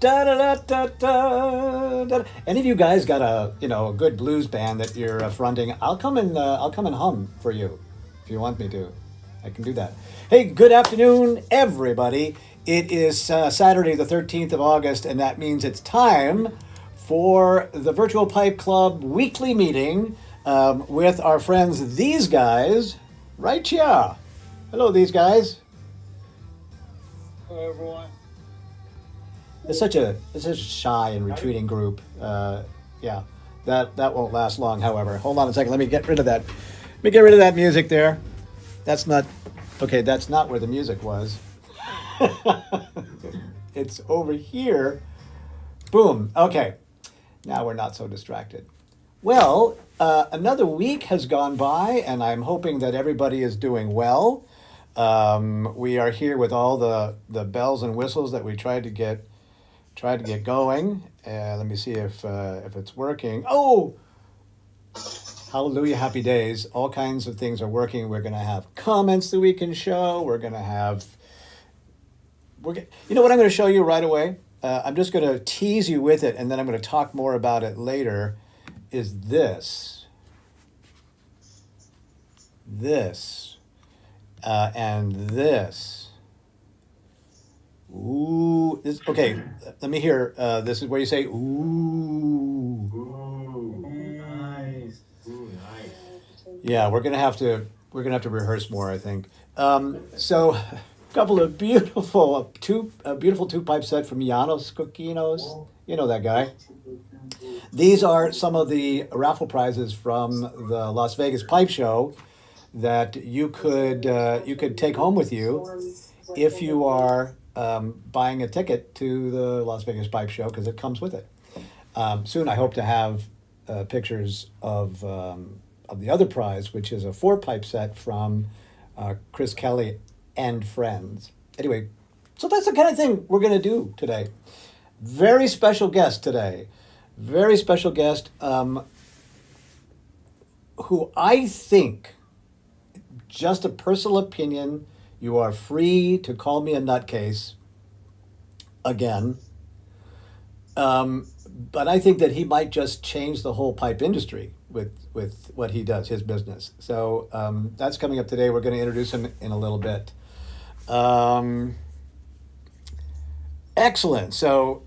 Da da da da da. Da. Any of you guys got a good blues band that you're fronting? I'll come and hum for you if you want me to. I can do that. Hey, good afternoon, everybody. It is Saturday, the 13th of August, and that means it's time for the Virtual Pipe Club weekly meeting with our friends, these guys, right here. Hello, these guys. Hello, everyone. It's such a shy and retreating group. Yeah, that won't last long. However, hold on a second. Let me get rid of that. Let me get rid of that music there. That's not okay. That's not where the music was. It's over here. Boom. Okay. Now we're not so distracted. Well, another week has gone by, and I'm hoping that everybody is doing well. We are here with all the bells and whistles that we tried to get going. Let me see if it's working. Oh, hallelujah, happy days! All kinds of things are working. We're gonna have comments that we can show. We're gonna have. You know what I'm gonna show you right away. I'm just gonna tease you with it, and then I'm gonna talk more about it later. Is this, and this. Ooh, okay. Let me hear. This is where you say ooh. Ooh, nice. Ooh, nice. Yeah, we're gonna have to rehearse more, I think. So, a couple of beautiful two pipe set from Janos Kokinos. You know that guy. These are some of the raffle prizes from the Las Vegas Pipe Show that you could take home with you if you are buying a ticket to the Las Vegas Pipe Show because it comes with it. Soon, I hope to have pictures of the other prize, which is a four pipe set from Chris Kelly and friends. Anyway, so that's the kind of thing we're going to do today. Very special guest today. Very special guest who I think, just a personal opinion, you are free to call me a nutcase again. But I think that he might just change the whole pipe industry with what he does, his business. So that's coming up today. We're going to introduce him in a little bit. Excellent. So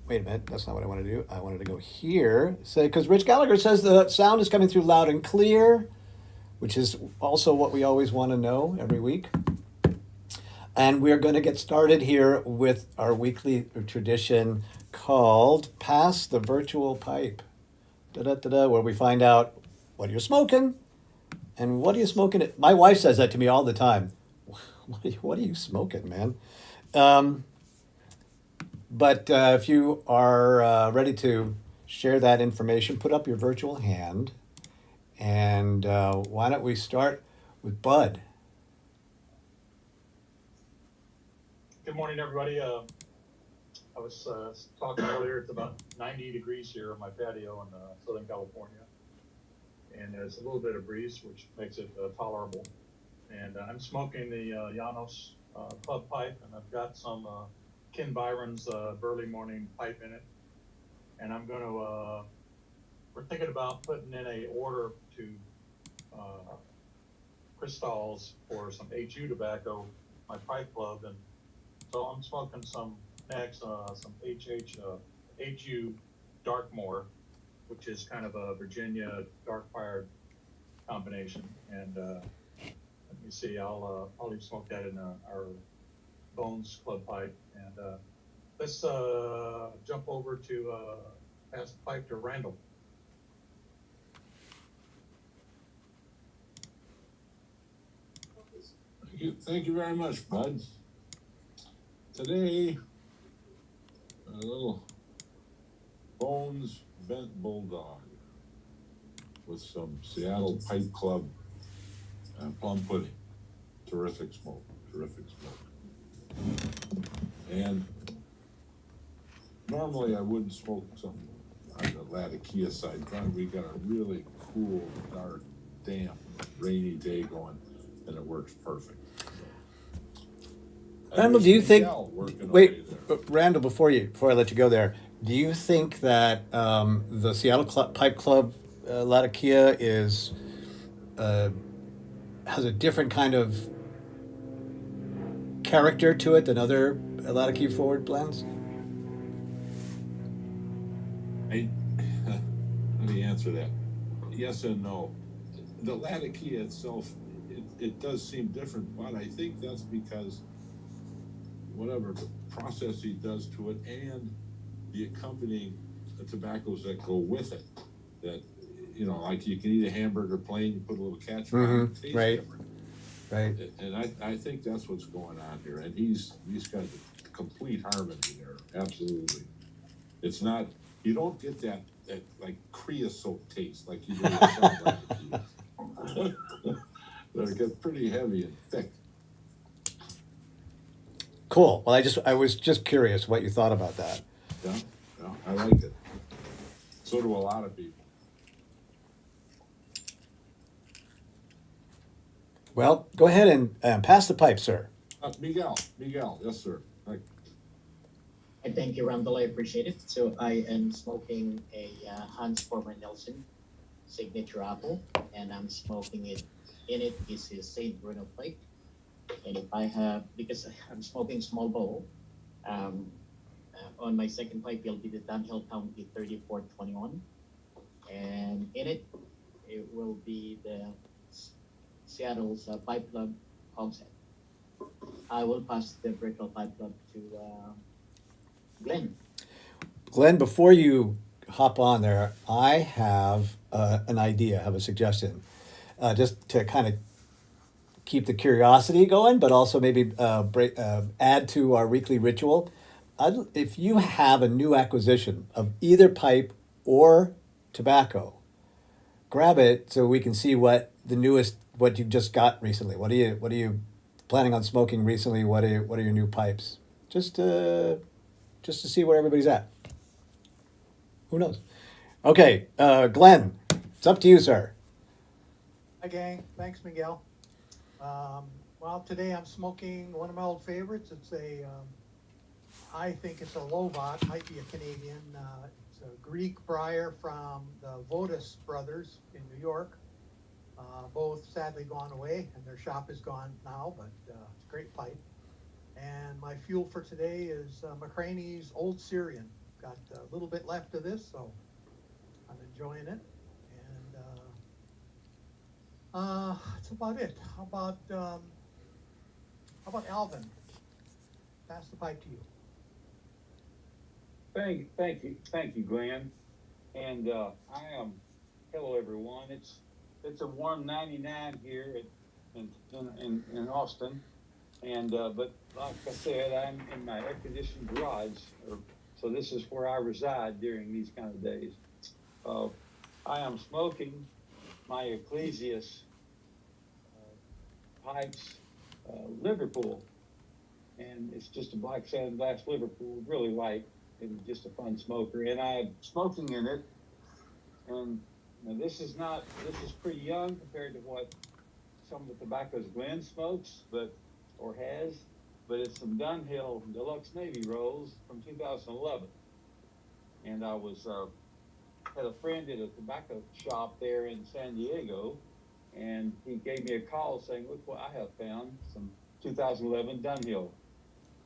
wait a minute. That's not what I want to do. I wanted to go here. Say, because Rich Gallagher says the sound is coming through loud and clear, which is also what we always want to know every week. And we're going to get started here with our weekly tradition called Pass the Virtual Pipe, da-da-da-da, where we find out what you're smoking and what are you smoking. My wife says that to me all the time. What are you smoking, man? But if you are ready to share that information, put up your virtual hand. And why don't we start with Bud? Good morning, everybody. I was talking earlier. It's about 90 degrees here on my patio in Southern California, and there's a little bit of breeze, which makes it tolerable. And I'm smoking the Janos Club pipe, and I've got some Ken Byron's Burley Morning pipe in it. And I'm going to, we're thinking about putting in a order to Crystals for some HU tobacco, my pipe club, and so I'm smoking some next, some HU Darkmoor, which is kind of a Virginia dark fired combination. And let me see, I'll even smoke that in our Bones Club pipe. And let's jump over to pass the pipe to Randall. Thank you very much, Bud. Today, a little Bones Bent Bulldog with some Seattle Pipe Club plum pudding. Terrific smoke. And normally I wouldn't smoke something on the Latakia side, but we got a really cool, dark, damp, rainy day going, and it works perfect. Randall, do you think? Miguel working Wait, away there. Randall, before I let you go there, do you think that the Seattle Pipe Club Latakia is has a different kind of character to it than other Latakia forward blends? I, let me answer that. Yes and no. The Latakia itself, it does seem different, but I think that's because whatever process he does to it and the accompanying tobaccos that go with it, that, you know, like you can eat a hamburger plain, you put a little ketchup on it, it tastes Right. different. Right. And I think that's what's going on here, and he's got complete harmony there, absolutely. It's not, you don't get that like creosote taste like you do with some Latakias. They get pretty heavy and thick. Cool. Well, I was just curious what you thought about that. Yeah, I like it. So do a lot of people. Well, go ahead and pass the pipe, sir. Miguel, yes, sir. I thank you, Randall. I appreciate it. So I am smoking a Hans Former Nelson signature apple, and I'm smoking it. In it is his Saint Bruno pipe. And if I have, because I'm smoking small bowl, on my second pipe, it'll be the Dunhill County 3421. And in it, it will be the Seattle's Pipe Club Hogshead. I will pass the Brickell Pipe Club to Glenn. Glenn, before you hop on there, I have an idea, have a suggestion, just to kind of keep the curiosity going, but also maybe add to our weekly ritual. If you have a new acquisition of either pipe or tobacco, grab it so we can see what you just got recently. What are you planning on smoking recently? What are your new pipes? Just to see where everybody's at. Who knows? Okay, Glenn, it's up to you, sir. Hi, gang. Thanks, Miguel. Well, today I'm smoking one of my old favorites. It's I think it's a Lovat, might be a Canadian. It's a Greek briar from the Votis brothers in New York. Both sadly gone away, and their shop is gone now, but it's a great pipe. And my fuel for today is McCraney's Old Syrian. Got a little bit left of this, so I'm enjoying it. And that's about it. How about Alvin? Pass the pipe to you. Thank you, Glenn. And hello everyone. It's a warm 99 here in Austin, and but like I said, I'm in my air-conditioned garage, so this is where I reside during these kind of days. I am smoking my Ecclesias pipes Liverpool, and it's just a black sand glass Liverpool, really light and just a fun smoker. And I'm smoking in it, and now this is pretty young compared to what some of the tobaccos Glenn smokes, but it's some Dunhill Deluxe Navy rolls from 2011. And I was had a friend at a tobacco shop there in San Diego, and he gave me a call saying, "Look what I have found, some 2011 Dunhill."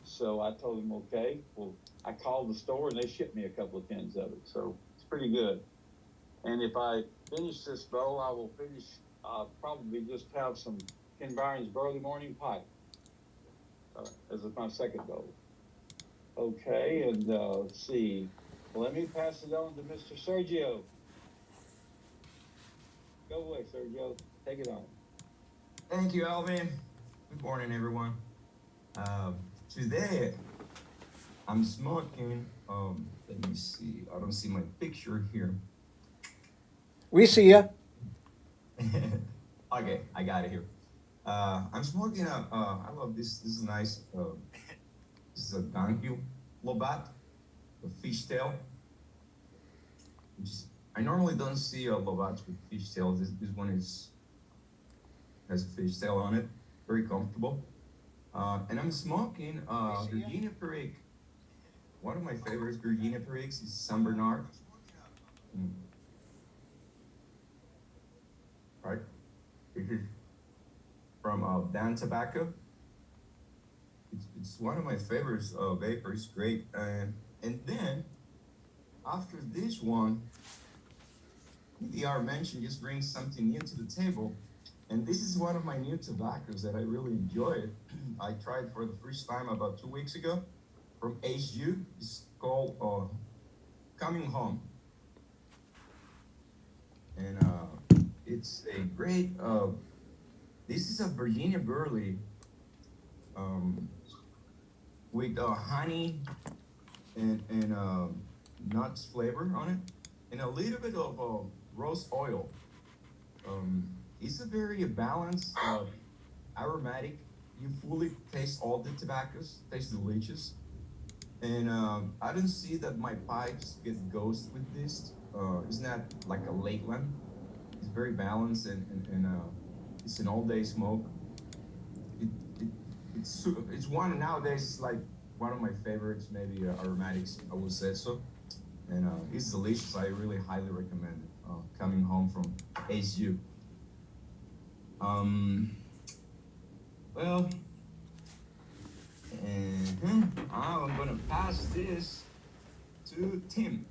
So I told him, okay. Well, I called the store and they shipped me a couple of tins of it, so it's pretty good. And if I finish this bowl, I will probably just have some Ken Byron's Burley Morning Pipe as my second bowl. Okay, and let's see. Well, let me pass it on to Mr. Sergio. Go away, Sergio. Take it on. Thank you, Alvin. Good morning, everyone. Today, I'm smoking, let me see, I don't see my picture here. We see ya. Okay, I got it here. I'm smoking I love this is nice, this is a Dunhill Lobat, a fishtail. I normally don't see Lobats with fishtails. This one has a fishtail on it, very comfortable. And I'm smoking Virginia Perique. One of my favorites Virginia Periques is San Bernard. Mm. Right? This is from Dan Tobacco. It's one of my favorites vapors. Great. And then after this one, PDR mentioned just bring something new to the table. And this is one of my new tobaccos that I really enjoy. I tried for the first time about 2 weeks ago from HU. It's called Coming Home. And it's a great, this is a Virginia Burley with honey and nuts flavor on it, and a little bit of rose oil. It's a very balanced, aromatic. You fully taste all the tobaccos, tastes delicious. And I don't see that my pipes get ghost with this. It's not like a late one. It's very balanced and it's an all-day smoke. It's one nowadays. It's like one of my favorites, maybe aromatics. I would say so, and it's delicious. I really highly recommend it. Coming Home from ASU. Well, I'm gonna pass this to Tim.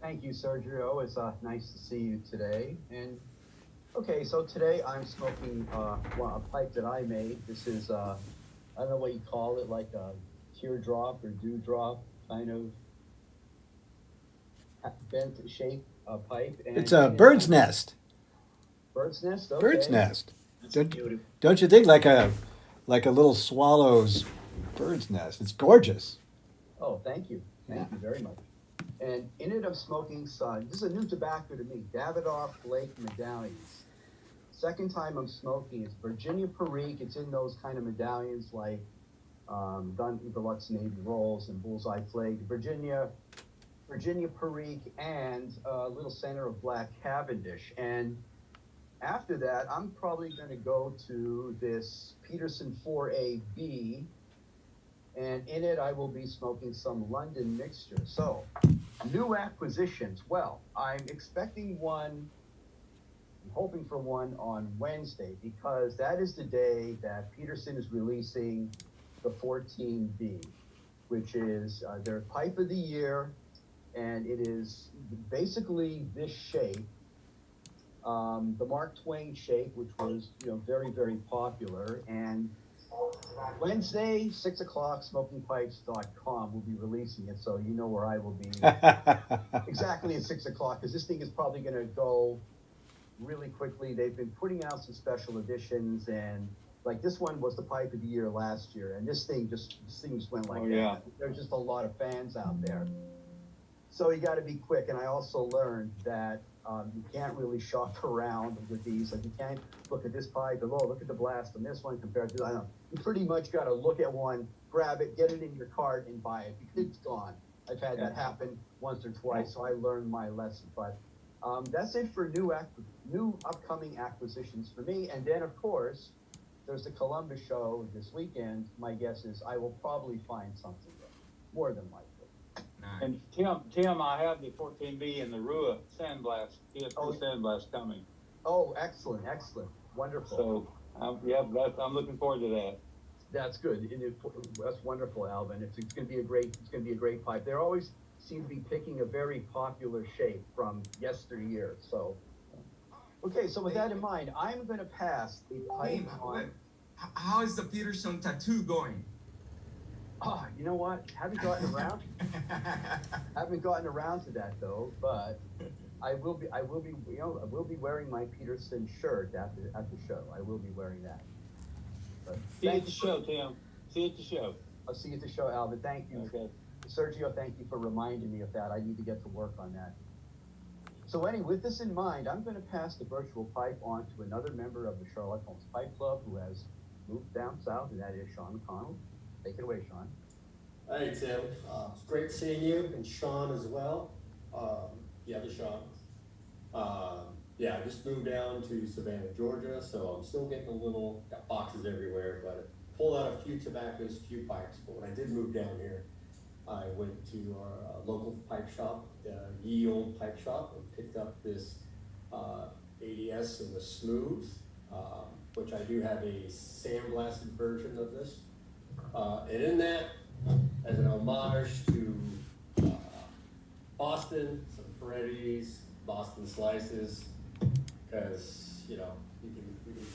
Thank you, Sergio. It's nice to see you today. And okay, so today I'm smoking a pipe that I made. This is I don't know what you call it, like a teardrop or dewdrop kind of bent shape pipe. And It's a bird's nest. Bird's nest. Okay. Bird's nest. That's Don't, beautiful. don't you think like a little swallow's bird's nest? It's gorgeous. Oh, thank you. Thank you very much. And in it, I'm smoking some. This is a new tobacco to me. Davidoff Blake medallions. Second time I'm smoking. It's Virginia Perique. It's in those kind of medallions like Gun Deluxe Navy Rolls and Bullseye Flake. Virginia Perique and a little center of Black Cavendish. And after that, I'm probably going to go to this Peterson 4AB. And in it, I will be smoking some London mixture. So, new acquisitions. Well, I'm expecting one, I'm hoping for one on Wednesday because that is the day that Peterson is releasing the 14B, which is their pipe of the year. And it is basically this shape, the Mark Twain shape, which was, very, very popular. And Wednesday, 6 o'clock, smokingpipes.com will be releasing it, so you know where I will be exactly at 6 o'clock, because this thing is probably going to go really quickly. They've been putting out some special editions, and like this one was the pipe of the year last year, and this thing just went like that. Yeah. There's just a lot of fans out there. So you got to be quick, and I also learned that you can't really shop around with these. Like you can't look at this pipe and look at the blast on this one compared to, I don't know. You pretty much got to look at one, grab it, get it in your cart, and buy it because it's gone. I've had that happen once or twice, so I learned my lesson. But that's it for new upcoming acquisitions for me. And then, of course, there's the Columbus show this weekend. My guess is I will probably find something there, more than likely. Nice. And Tim, I have the 14B and the Rua Sandblast, TF2 Sandblast coming. Oh, excellent, wonderful. So, I'm looking forward to that. That's good. That's wonderful, Alvin. It's going to be a great pipe. They always seem to be picking a very popular shape from yesteryear. So, okay. So with that in mind, I'm going to pass the pipe on. How is the Peterson tattoo going? Oh, you know what? Haven't gotten around to that though. But I will be wearing my Peterson shirt at the show. I will be wearing that. But See you at the show, Tim. See you at the show. I'll see you at the show, Alvin. Thank you. Okay. Sergio, thank you for reminding me of that. I need to get to work on that. So anyway, with this in mind, I'm going to pass the virtual pipe on to another member of the Sherlock Holmes Pipe Club who has moved down south, and that is Sean McConnell. Take it away, Sean. Hey, Tim. It's great seeing you, and Sean as well. The other Sean. yeah, I just moved down to Savannah, Georgia, so I'm still getting got boxes everywhere, but I pulled out a few tobaccos, few pipes. But when I did move down here, I went to our local pipe shop, Ye Old Pipe Shop, and picked up this ADS in the smooth, which I do have a sandblasted version of this. And in that, as an homage to Boston, some Paredes, Boston slices, because, you know, you can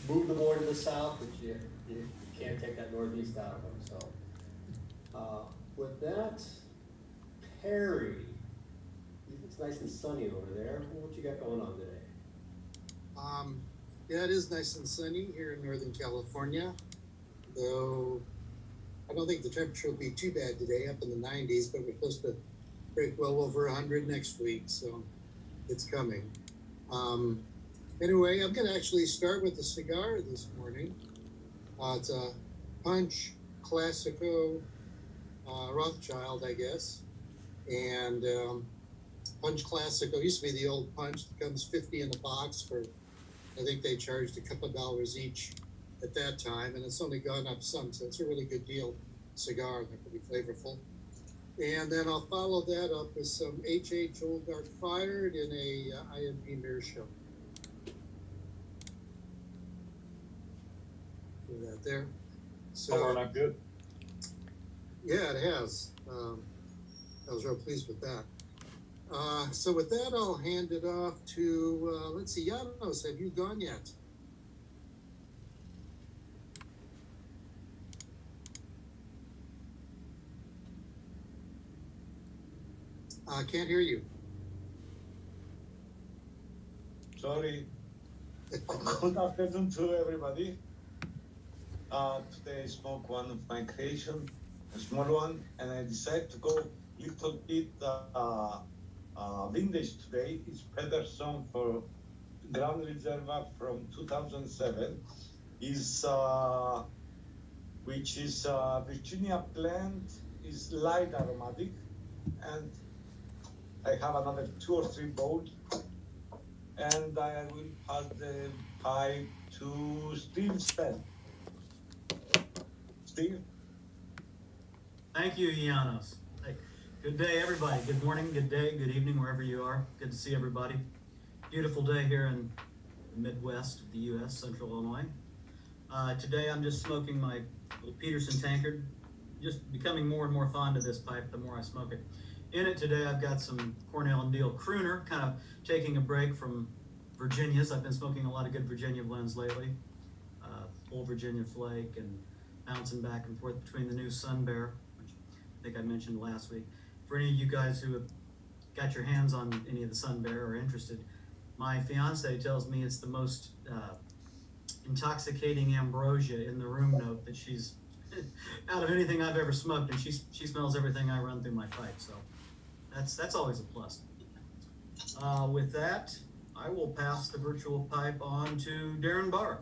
move them more to the south, but you can't take that northeast out of them. So with that, Perry, it's nice and sunny over there. What you got going on today? Yeah, it is nice and sunny here in Northern California, though I don't think the temperature will be too bad today, up in the 90s, but we're supposed to break well over 100 next week, so it's coming. Anyway, I'm going to actually start with a cigar this morning. It's a Punch Classico Rothschild, I guess. And Punch Classico used to be the old Punch that comes 50 in the box for, I think they charged a couple of dollars each at that time, and it's only gone up some, so it's a really good deal cigar. They're pretty flavorful. And then I'll follow that up with some HH Old Dark Fired in a IMP Meerschaum. Do that there. So not good. yeah, it has. I was real pleased with that. So with that, I'll hand it off to, let's see, Janos, have you gone yet? I can't hear you. Sorry. Good afternoon to everybody. Today I smoke one of my creation, a small one, and I decided to go little bit vintage today. It's Pedersen for Grand Reserva from 2007. Which is Virginia blend, is light aromatic, and I have another 2 or 3 bowls, and I will pass the pipe to Steve Spen. Steve? Thank you, Janos. Hey, good day, everybody. Good morning, good day, good evening, wherever you are. Good to see everybody. Beautiful day here in the Midwest of the U.S., Central Illinois. Today I'm just smoking my little Peterson tankard. Just becoming more and more fond of this pipe the more I smoke it. In it today I've got some Cornell and Deal Crooner, kind of taking a break from Virginias. I've been smoking a lot of good Virginia blends lately. Old Virginia Flake and bouncing back and forth between the new Sun Bear, which I think I mentioned last week. For any of you guys who have got your hands on any of the Sun Bear or are interested, my fiance tells me it's the most intoxicating ambrosia in the room note that she's out of anything I've ever smoked, and she smells everything I run through my pipe, so that's always a plus. With that, I will pass the virtual pipe on to Darren Barr.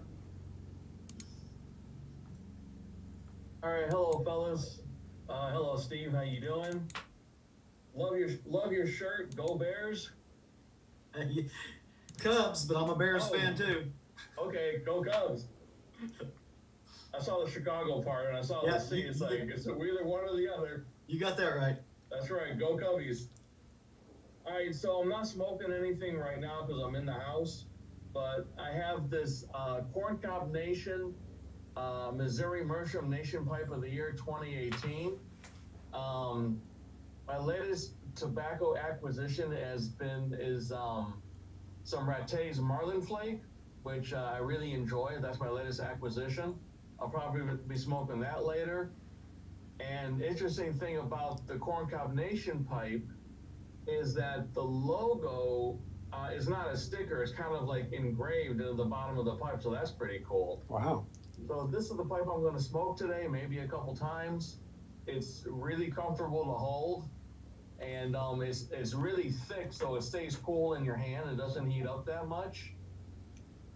All right, hello fellas. Hello Steve, how you doing? Love your shirt. Go Bears. Cubs, but I'm a Bears fan too. Okay, go Cubs. I saw the Chicago part and I saw the C. It's like it's either one or the other. You got that right. That's right. Go Cubbies. All right, so I'm not smoking anything right now because I'm in the house, but I have this Corncob Nation Missouri Meerschaum Nation Pipe of the Year 2018. My latest tobacco acquisition is some Rattay's Marlin Flake, which I really enjoy. That's my latest acquisition. I'll probably be smoking that later. And interesting thing about the Corncob Nation pipe is that the logo is not a sticker. It's kind of like engraved into the bottom of the pipe, so that's pretty cool. Wow. So this is the pipe I'm going to smoke today, maybe a couple times. It's really comfortable to hold, and it's really thick, so it stays cool in your hand. It doesn't heat up that much.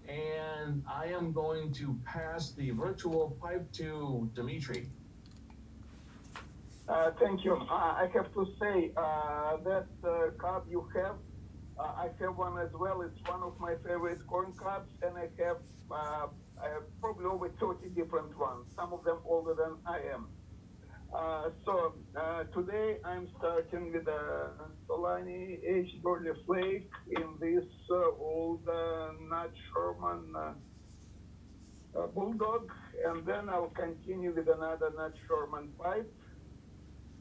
And I am going to pass the virtual pipe to Dimitri. Thank you. I have to say that cup you have I have one as well. It's one of my favorite corn cobs, and I have probably over 30 different ones. Some of them older than I am. Today I'm starting with a Solani H. Georgia Flake in this old Nut Sherman Bulldog, and then I'll continue with another Nut Sherman pipe,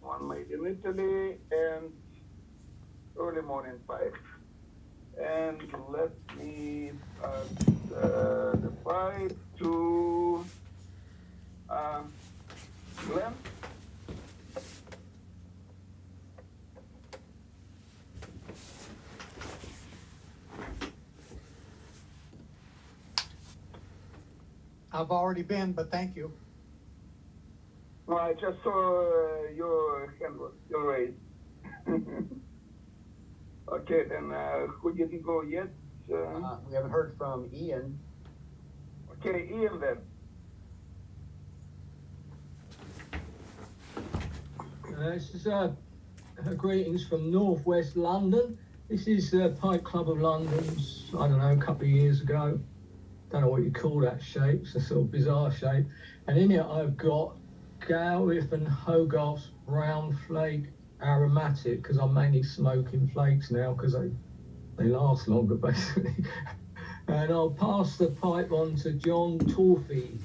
one made in Italy, and early morning pipe. And let me the pipe to Glenn. I've already been, but thank you. No, I just saw your hand was raised. Okay, then who didn't go yet? We haven't heard from Ian. Okay, Ian then. This is greetings from northwest London. This is Pipe Club of London's, I don't know, a couple of years ago. Don't know what you call that shape. It's a sort of bizarre shape. And in it I've got Galwith and Hogarth's Brown Flake Aromatic, because I'm mainly smoking flakes now because they last longer basically. And I'll pass the pipe on to John Torfey.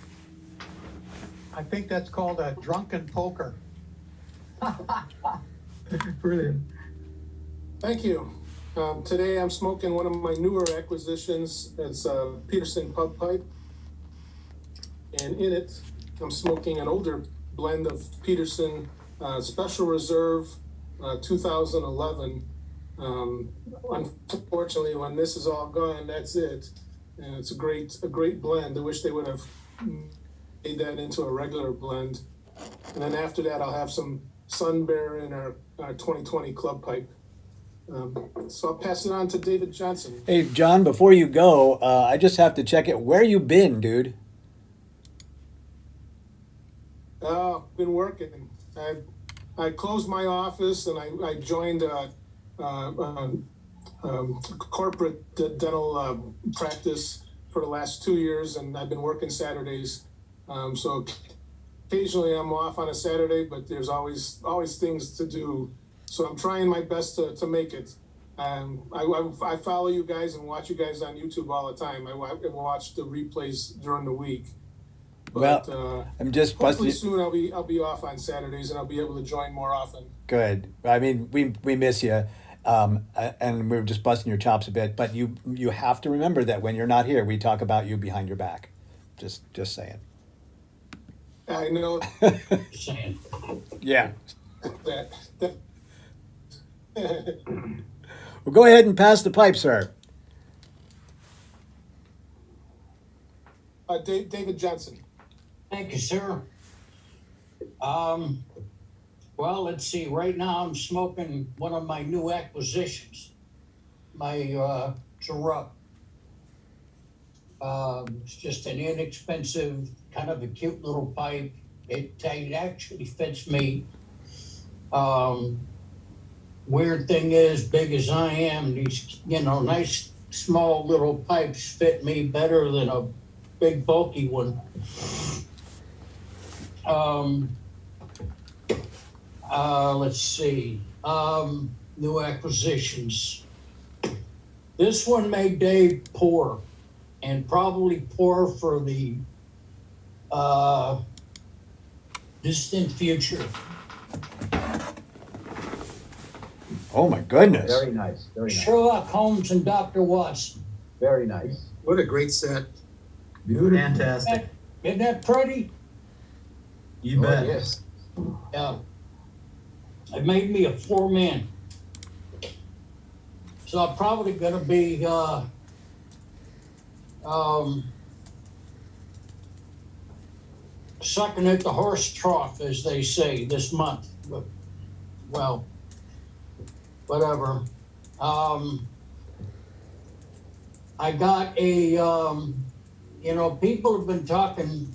I think that's called a drunken poker. Brilliant. Thank you. Today I'm smoking one of my newer acquisitions. It's a Peterson Pub Pipe. And in it, I'm smoking an older blend of Peterson Special Reserve 2011. Unfortunately, when this is all gone, that's it. And it's a great blend. I wish they would have made that into a regular blend. And then after that, I'll have some Sun Bear in our 2020 Club Pipe. So I'll pass it on to David Johnson. Hey, John, before you go, I just have to check it. Where you been, dude? Been working. I closed my office and I joined a corporate dental practice for the last 2 years, and I've been working Saturdays. So occasionally I'm off on a Saturday, but there's always things to do. So I'm trying my best to make it. I follow you guys and watch you guys on YouTube all the time. I watch the replays during the week. But, well, I'm just hopefully busting. soon I'll be off on Saturdays and I'll be able to join more often. Good. I mean, we miss you, and we're just busting your chops a bit. But you have to remember that when you're not here, we talk about you behind your back. Just saying. I know Saying. Yeah. that. Well, go ahead and pass the pipe, sir. David Johnson. Thank you, sir. Well, let's see. Right now, I'm smoking one of my new acquisitions. My Terup. It's just an inexpensive, kind of a cute little pipe. It actually fits me. Weird thing is, big as I am, these nice small little pipes fit me better than a big bulky one. Let's see. New acquisitions. This one made Dave poor, and probably poor for the distant future. Oh my goodness. Very nice. Very nice. Sherlock Holmes and Dr. Watson. Very nice. What a great set. Beautiful. Fantastic. Isn't that pretty? You bet. Yes. Yeah. It made me a poor man. So I'm probably gonna be sucking at the horse trough, as they say, this month. But, well, whatever. I got a people have been talking.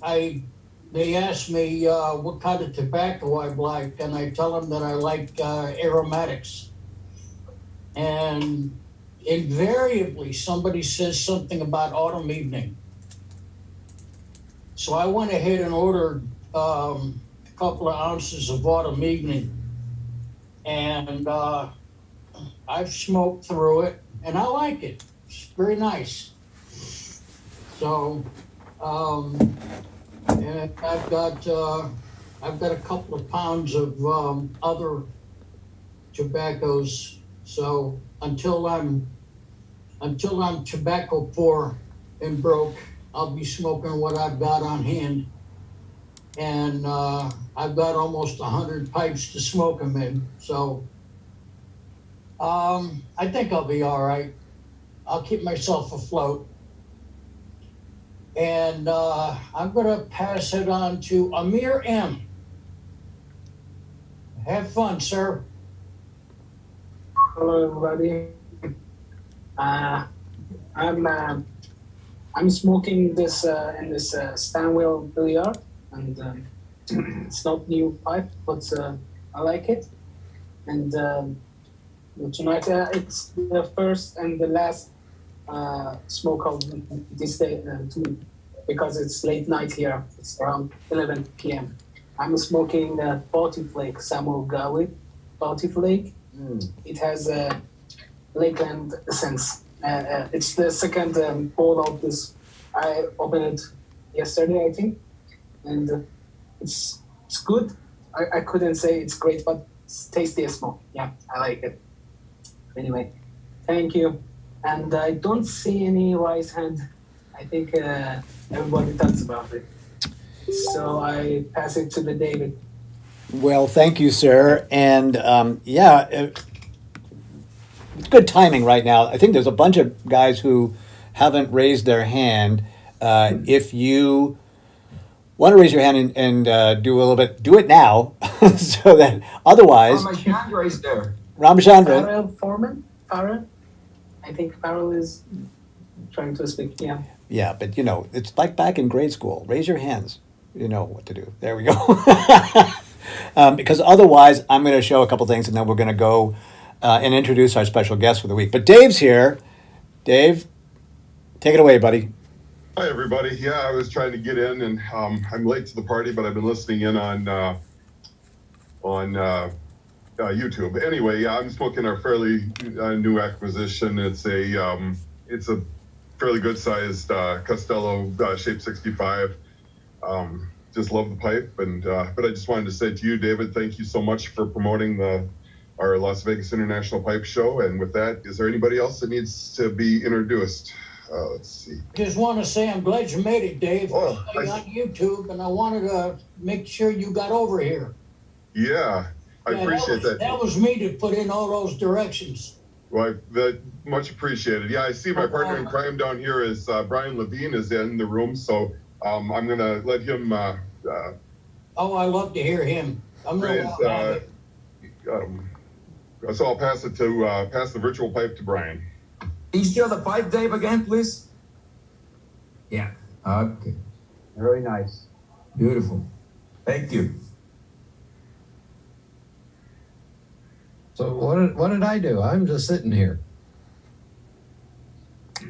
They ask me what kind of tobacco I like, and I tell them that I like aromatics. And invariably somebody says something about autumn evening. So I went ahead and ordered a couple of ounces of autumn evening, and I've smoked through it, and I like it. It's very nice. So, and I've got a couple of pounds of other tobaccos. So until I'm tobacco poor and broke, I'll be smoking what I've got on hand. And I've got almost 100 pipes to smoke them in. So I think I'll be all right. I'll keep myself afloat. And I'm going to pass it on to Amir M. Have fun, sir. Hello, everybody. I'm smoking this in this Stanwell billiard, and it's not new pipe, but I like it. And tonight it's the first and the last smoke of this day to me, because it's late night here. It's around 11 p.m. I'm smoking 40 Flake Samuel Gawi 40 Flake. It has a Lakeland essence. It's the second bowl of this. I opened it yesterday, I think, and it's good. I couldn't say it's great, but it's tasty as smoke. Yeah, I like it. Anyway, thank you. And I don't see any raised hand. I think everybody talks about it. So I pass it to the David. Well, thank you, sir. And it's good timing right now. I think there's a bunch of guys who haven't raised their hand. If you want to raise your hand and do a little bit, do it now, so that otherwise. Ramachandra is there. Ramachandra. Farrell Foreman? Farrell? I think Farrell is trying to speak. Yeah. Yeah, but it's like back in grade school. Raise your hands. You know what to do. There we go. Because otherwise, I'm going to show a couple things, and then we're going to go and introduce our special guest for the week. But Dave's here. Dave, take it away, buddy. Hi, everybody. Yeah, I was trying to get in, and I'm late to the party, but I've been listening in on YouTube. Anyway, yeah, I'm smoking our fairly new acquisition. It's a fairly good sized Costello Shape 65. Just love the pipe, but I just wanted to say to you, David, thank you so much for promoting our Las Vegas International Pipe Show. And with that, is there anybody else that needs to be introduced? Let's see. Just want to say I'm glad you made it, Dave. Oh, I saw you on YouTube, and I wanted to make sure you got over here. Yeah, I appreciate that. That was me to put in all those directions. Well, that much appreciated. Yeah, I see my partner in crime down here is Brian Levine is in the room, so I'm gonna let him. Oh, I love to hear him. I'm gonna. So I'll pass it to pass the virtual pipe to Brian. Can you share the pipe, Dave, again, please? Yeah. Okay. Very nice. Beautiful. Thank you. So what did I do? I'm just sitting here.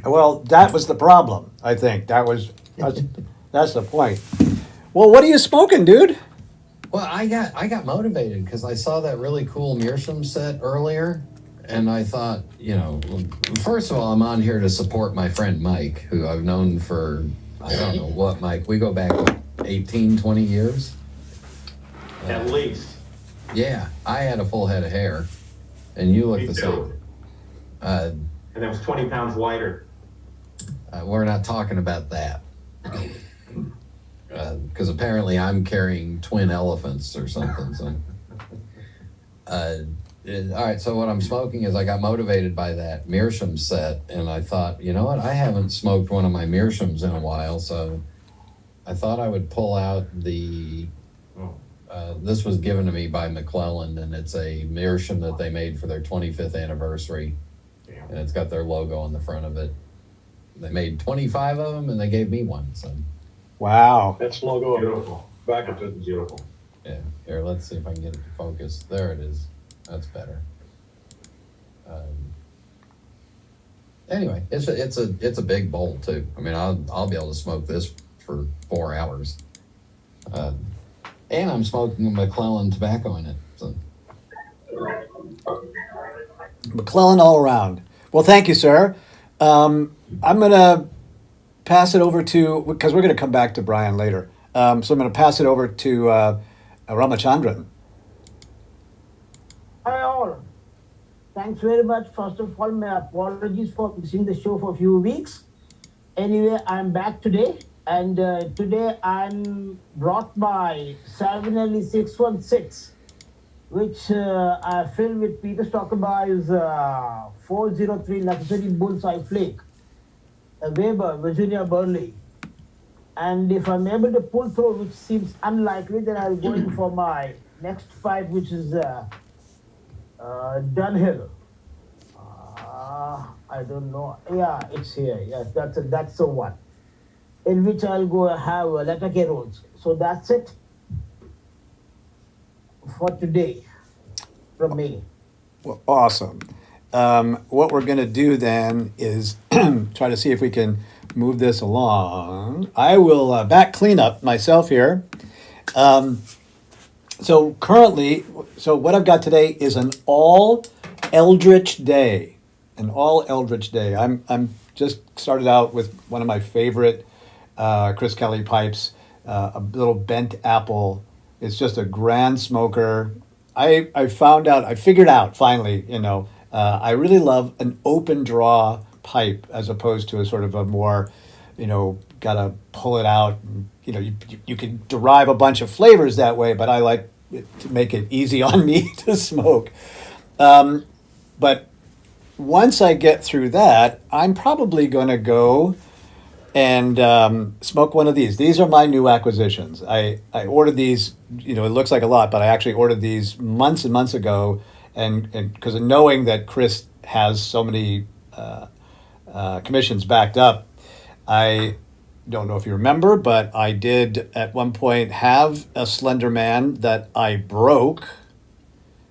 Well, that was the problem. I think that's the point. Well, what are you smoking, dude? Well, I got motivated because I saw that really cool Meerschaum set earlier, and I thought, first of all, I'm on here to support my friend Mike, who I've known for, I don't know what, Mike, we go back 18, 20 years? At least. Yeah, I had a full head of hair, and you look Me the too. same. And it was 20 pounds lighter. We're not talking about that. Because apparently I'm carrying twin elephants or something. So. All right, so what I'm smoking is I got motivated by that Meerschaum set, and I thought, you know what, I haven't smoked one of my Meerschaums in a while, so I thought I would pull out the, this was given to me by McClellan, and it's a Meerschaum that they made for their 25th anniversary, and it's got their logo on the front of it. They made 25 of them, and they gave me one, so. Wow. That's logo. Beautiful. Back up to the beautiful. Yeah, here, let's see if I can get it to focus. There it is. That's better. Anyway, it's a big bowl too. I mean, I'll be able to smoke this for 4 hours. And I'm smoking McClellan tobacco in it. So. McClellan all around. Well, thank you, sir. I'm gonna pass it over to, because we're gonna come back to Brian later. So I'm gonna pass it over to Ramachandran. Hi all. Thanks very much. First of all, my apologies for missing the show for a few weeks. Anyway, I'm back today, and today I'm brought my Savinelli 616, which I filled with Peter Stockerby's 403 Luxury Bullseye Flake, a Weber, Virginia Burley. And if I'm able to pull through, which seems unlikely, then I'll go in for my next pipe, which is Dunhill. I don't know. Yeah, it's here. Yes, that's the one. In which I'll go have Letake rolls. So that's it for today from me. Well, awesome. What we're going to do then is try to see if we can move this along. I will back clean up myself here. So currently, what I've got today is an all Eldritch day. An all Eldritch day. I'm just started out with one of my favorite Chris Kelly pipes, a little bent apple. It's just a grand smoker. I figured out finally, I really love an open draw pipe as opposed to a sort of a more, gotta pull it out. You can derive a bunch of flavors that way, but I like it to make it easy on me to smoke. But once I get through that, I'm probably going to go and smoke one of these. These are my new acquisitions. I ordered these, it looks like a lot, but I actually ordered these months and months ago. And because of knowing that Chris has so many commissions backed up, I don't know if you remember, but I did at one point have a Slender Man that I broke.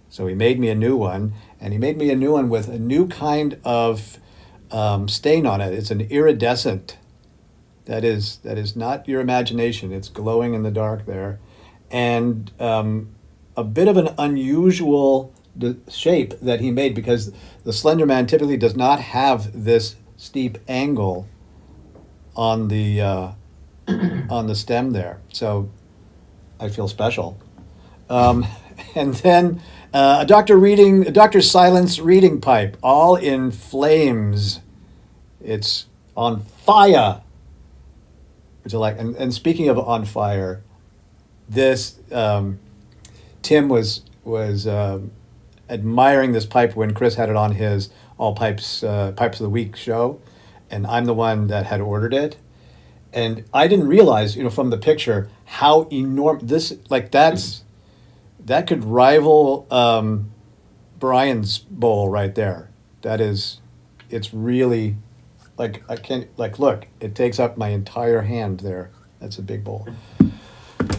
So he made me a new one, and he made me a new one with a new kind of stain on it. It's an iridescent. That is not your imagination. It's glowing in the dark there, and a bit of an unusual shape that he made, because the Slender Man typically does not have this steep angle on the stem there. So I feel special. And then a Dr. Silence reading pipe, all in flames. It's on fire. Which I like. And speaking of on fire, this Tim was admiring this pipe when Chris had it on his All Pipes Pipes of the Week show, and I'm the one that had ordered it. And I didn't realize, from the picture, how enormous that could rival Brian's bowl right there. It's really look, it takes up my entire hand there. That's a big bowl.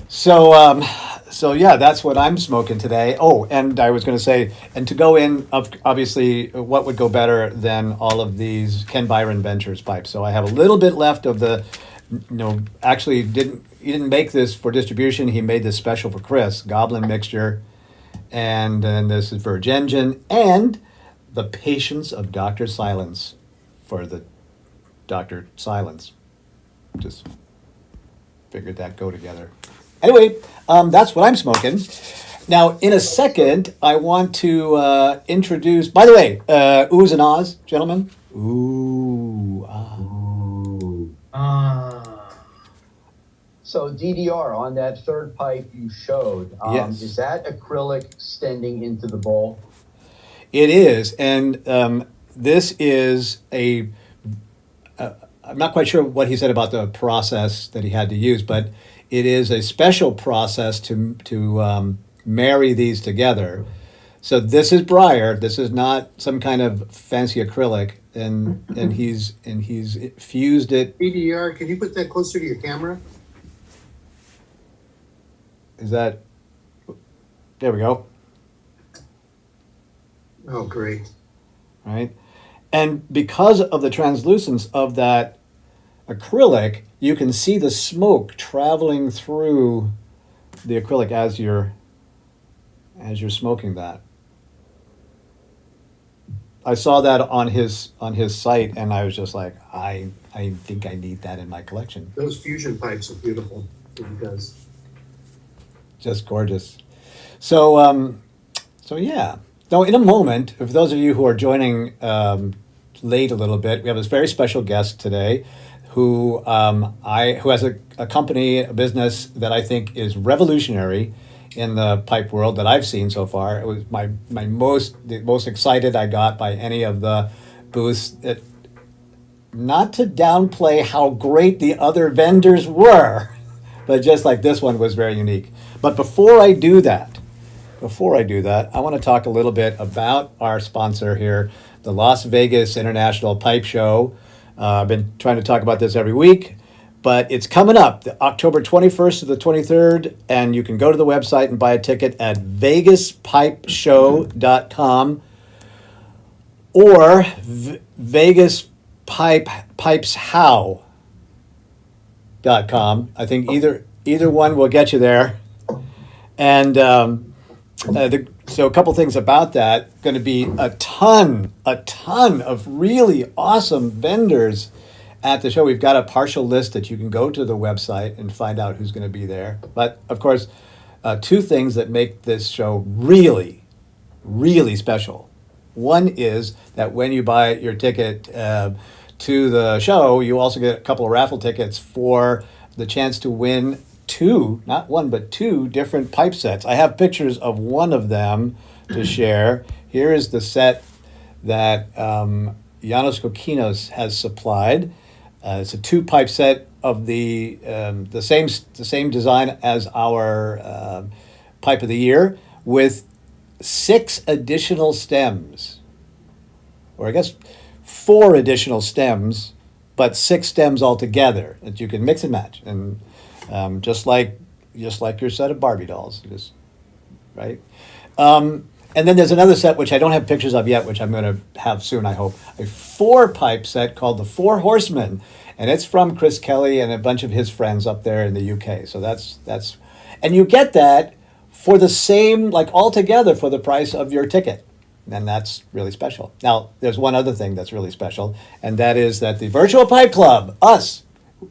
So yeah, that's what I'm smoking today. Oh, and I was going to say, and to go in, obviously, what would go better than all of these Ken Byron Ventures pipes? So I have a little bit left of the, actually he didn't make this for distribution. He made this special for Chris, Goblin Mixture, and then this is Verge Engine, and the Patience of Dr. Silence for the Dr. Silence. Just figured that go together. Anyway, that's what I'm smoking. Now, in a second, I want to introduce, by the way, oohs and ahs, gentlemen. Ooh, ah. So DDR, on that third pipe you showed, Yes. Is that acrylic extending into the bowl? It is, and this is I'm not quite sure what he said about the process that he had to use, but it is a special process to marry these together. So this is Breyer. This is not some kind of fancy acrylic, and he's fused it. DDR, can you put that closer to your camera? Is that? There we go. Oh, great. Right, And because of the translucence of that acrylic, you can see the smoke traveling through the acrylic as you're smoking that. I saw that on his site, and I was just like, I think I need that in my collection. Those fusion pipes are beautiful because Just gorgeous. So yeah. Now, in a moment, for those of you who are joining late a little bit, we have this very special guest today, who has a company, a business that I think is revolutionary in the pipe world that I've seen so far. It was the most excited I got by any of the booths. Not to downplay how great the other vendors were, but just like this one was very unique. But before I do that, I want to talk a little bit about our sponsor here, the Las Vegas International Pipe Show. I've been trying to talk about this every week, but it's coming up, October 21st to the 23rd, and you can go to the website and buy a ticket at vegaspipeshow.com or vegaspipeshow.com. I think either one will get you there. And so a couple things about that. Going to be a ton of really awesome vendors at the show. We've got a partial list that you can go to the website and find out who's going to be there. But of course, two things that make this show really, really special. One is that when you buy your ticket to the show, you also get a couple of raffle tickets for the chance to win two, not one, but two different pipe sets. I have pictures of one of them to share. Here is the set that Janos Kokinos has supplied. It's a 2-pipe set of the same design as our pipe of the year, with 6 additional stems, or I guess 4 additional stems, but 6 stems altogether that you can mix and match, and just like your set of Barbie dolls, right? And then there's another set which I don't have pictures of yet, which I'm going to have soon, I hope. A 4-pipe set called the 4 Horsemen, and it's from Chris Kelly and a bunch of his friends up there in the UK. So that's, and you get that for the same, like altogether for the price of your ticket. And that's really special. Now, there's one other thing that's really special, and that is that the Virtual Pipe Club,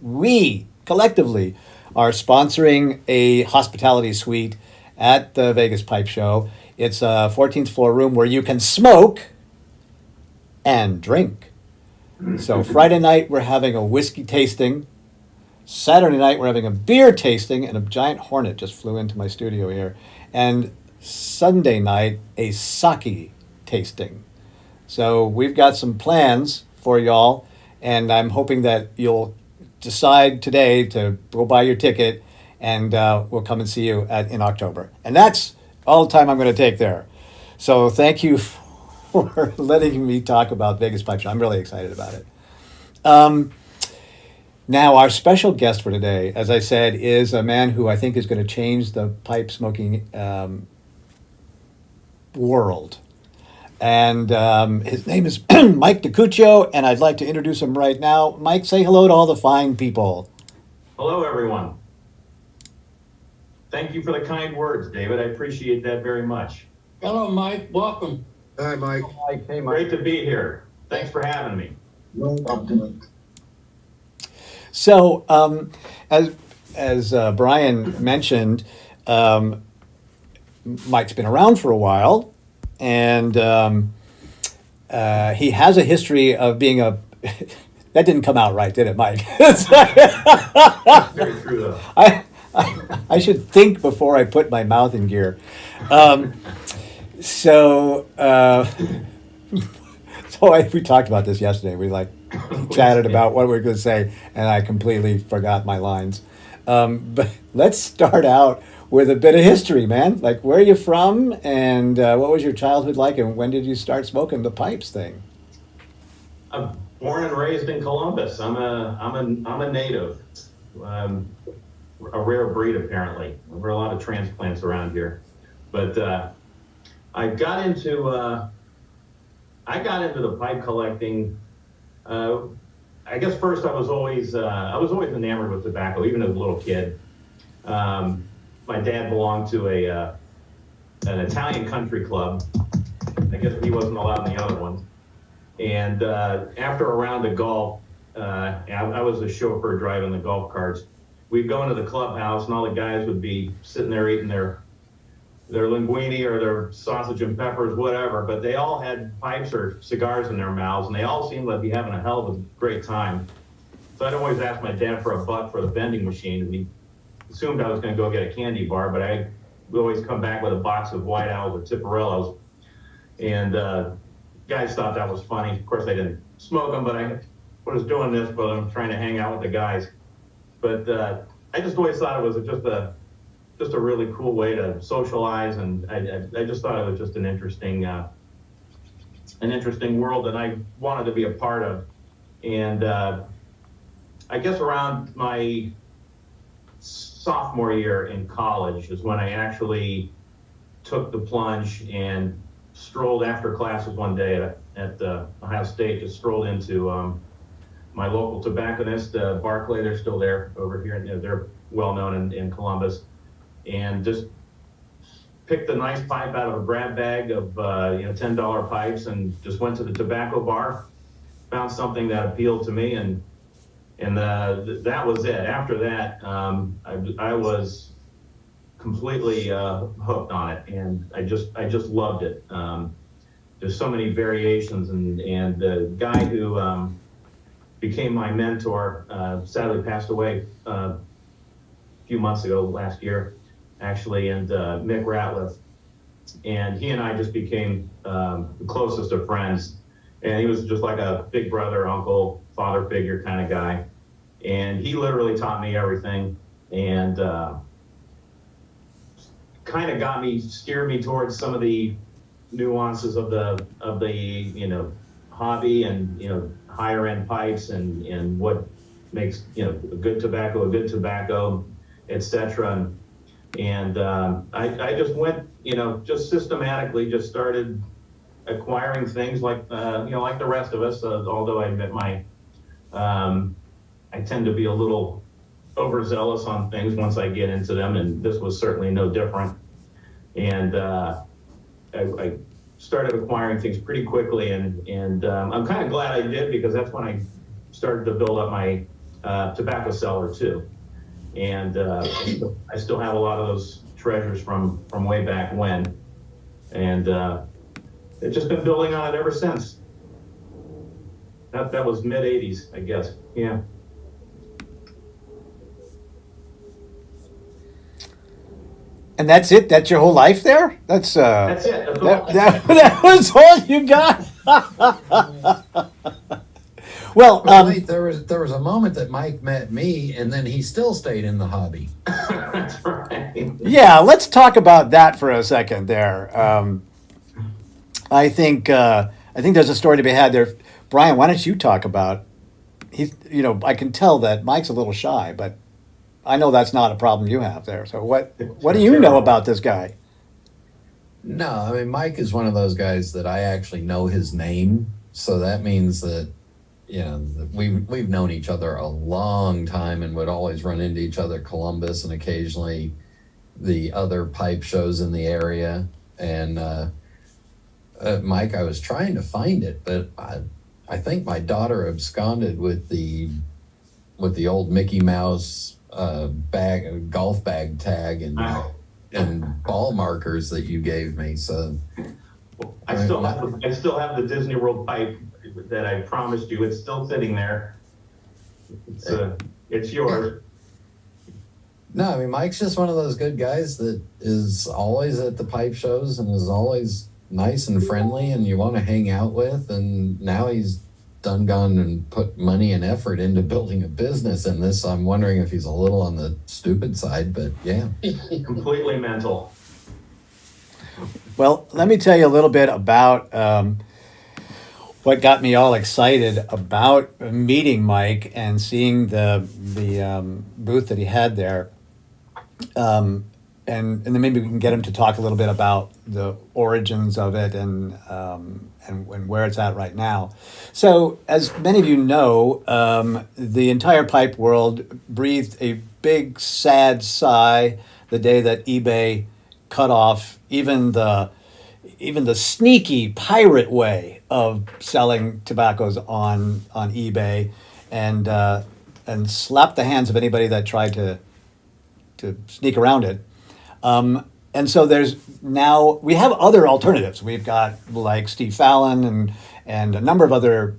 we collectively are sponsoring a hospitality suite at the Vegas Pipe Show. It's a 14th floor room where you can smoke and drink. So Friday night, we're having a whiskey tasting. Saturday night, we're having a beer tasting, and a giant hornet just flew into my studio here. And Sunday night, a sake tasting. So we've got some plans for y'all, and I'm hoping that you'll decide today to go buy your ticket, and we'll come and see you in October. And that's all the time I'm going to take there. So thank you for letting me talk about Vegas Pipe Show. I'm really excited about it. Now, our special guest for today, as I said, is a man who I think is going to change the pipe smoking world. And his name is Mike DiCuccio, and I'd like to introduce him right now. Mike, say hello to all the fine people. Hello, everyone. Thank you for the kind words, David. I appreciate that very much. Hello, Mike. Welcome. Hi, Mike. Hey, Mike. Great to be here. Thanks for having me. Welcome. So, as Brian mentioned, Mike's been around for a while, and he has a history of being a. That didn't come out right, did it, Mike? Very true, though. I should think before I put my mouth in gear. We talked about this yesterday. We chatted about what we were going to say, and I completely forgot my lines. But let's start out with a bit of history, man. Like, where are you from, and what was your childhood like, and when did you start smoking the pipes thing? I'm born and raised in Columbus. I'm a native. A rare breed, apparently. There are a lot of transplants around here. But I got into I got into the pipe collecting. I guess first I was always enamored with tobacco, even as a little kid. My dad belonged to an Italian country club. I guess he wasn't allowed in the other ones. And after a round of golf, I was a chauffeur driving the golf carts. We'd go into the clubhouse, and all the guys would be sitting there eating their linguine or their sausage and peppers, whatever. But they all had pipes or cigars in their mouths, and they all seemed to be having a hell of a great time. So I'd always ask my dad for a buck for the vending machine, and he assumed I was going to go get a candy bar, but I would always come back with a box of White Owls or Tipperillos. And guys thought that was funny. Of course, they didn't smoke them, but I was doing this, but I'm trying to hang out with the guys. But I just always thought it was just a really cool way to socialize, and I just thought it was just an interesting world that I wanted to be a part of. And I guess around my sophomore year in college is when I actually took the plunge and strolled after classes one day at Ohio State, just strolled into my local tobacconist, Barclay. They're still there over here. You know, they're well known in Columbus, and just picked a nice pipe out of a grab bag of $10 pipes, and just went to the tobacco bar, found something that appealed to me, and that was it. After that, I was completely hooked on it, and I just loved it. There's so many variations, and the guy who became my mentor sadly passed away a few months ago, last year actually, and Mick Ratliff, and he and I just became the closest of friends. And he was just like a big brother, uncle, father figure kind of guy. And he literally taught me everything, and kind of steered me towards some of the nuances of the hobby, and higher end pipes, and what makes a good tobacco, etc. And I just went, just systematically just started acquiring things like like the rest of us. Although I admit I tend to be a little overzealous on things once I get into them, and this was certainly no different. And I started acquiring things pretty quickly, and I'm kind of glad I did, because that's when I started to build up my tobacco cellar too. And I still have a lot of those treasures from way back when, and it's just been building on it ever since. That was mid '80s, I guess. Yeah. And that's it? That's your whole life there? That's it. That's all. That was all you got? Well, wait, there was a moment that Mike met me, and then he still stayed in the hobby. That's right. Yeah, let's talk about that for a second there. I think there's a story to be had there. Brian, why don't you talk about, I can tell that Mike's a little shy, but I know that's not a problem you have there. So what do you know about this guy? No, I mean, Mike is one of those guys that I actually know his name. So that means that, we've known each other a long time, and would always run into each other at Columbus and occasionally the other pipe shows in the area. And Mike, I was trying to find it, but I think my daughter absconded with the old Mickey Mouse golf bag tag and ball markers that you gave me. So I still have the Disney World pipe that I promised you. It's still sitting there. It's yours. No, I mean, Mike's just one of those good guys that is always at the pipe shows and is always nice and friendly, and you want to hang out with. And now he's gone and put money and effort into building a business in this. I'm wondering if he's a little on the stupid side, but yeah. Completely mental. Well, let me tell you a little bit about what got me all excited about meeting Mike and seeing the booth that he had there. then maybe we can get him to talk a little bit about the origins of it and where it's at right now. So, as many of you know, the entire pipe world breathed a big sad sigh the day that eBay cut off even the sneaky pirate way of selling tobaccos on eBay, and slapped the hands of anybody that tried to sneak around it. And so we have other alternatives. We've got like Steve Fallon and a number of other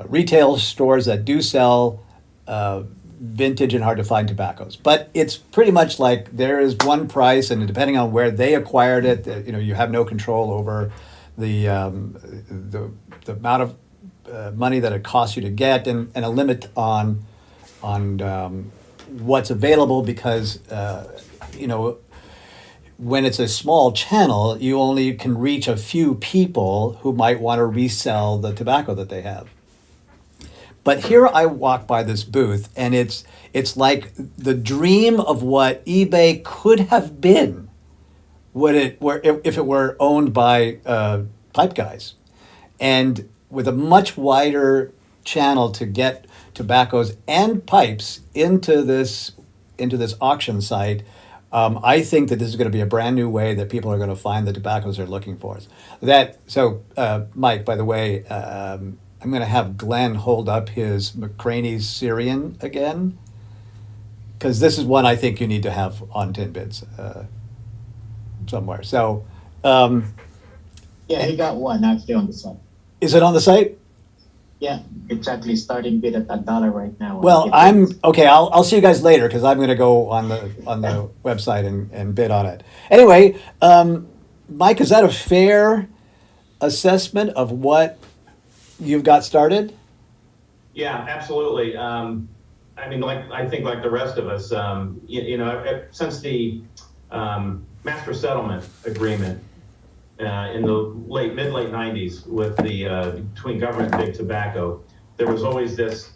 retail stores that do sell vintage and hard to find tobaccos. But it's pretty much like there is one price, and depending on where they acquired it, you have no control over the amount of money that it costs you to get, and a limit on what's available, because when it's a small channel, you only can reach a few people who might want to resell the tobacco that they have. But here I walk by this booth, and it's like the dream of what eBay could have been, if it were owned by pipe guys, and with a much wider channel to get tobaccos and pipes into this auction site. I think that this is going to be a brand new way that people are going to find the tobaccos they're looking for. Mike, by the way, I'm going to have Glenn hold up his McCraney's Syrian again, because this is one I think you need to have on Tinbids somewhere. So, he got one actually on the site. Is it on the site? Yeah, it's actually starting bid at $1 right now. Well, I'll see you guys later, because I'm going to go on the website and bid on it. Anyway, Mike, is that a fair assessment of what you've got started? Yeah, absolutely. I think like the rest of us, since the master settlement agreement in the mid-late 90s with the between government and big tobacco, there was always this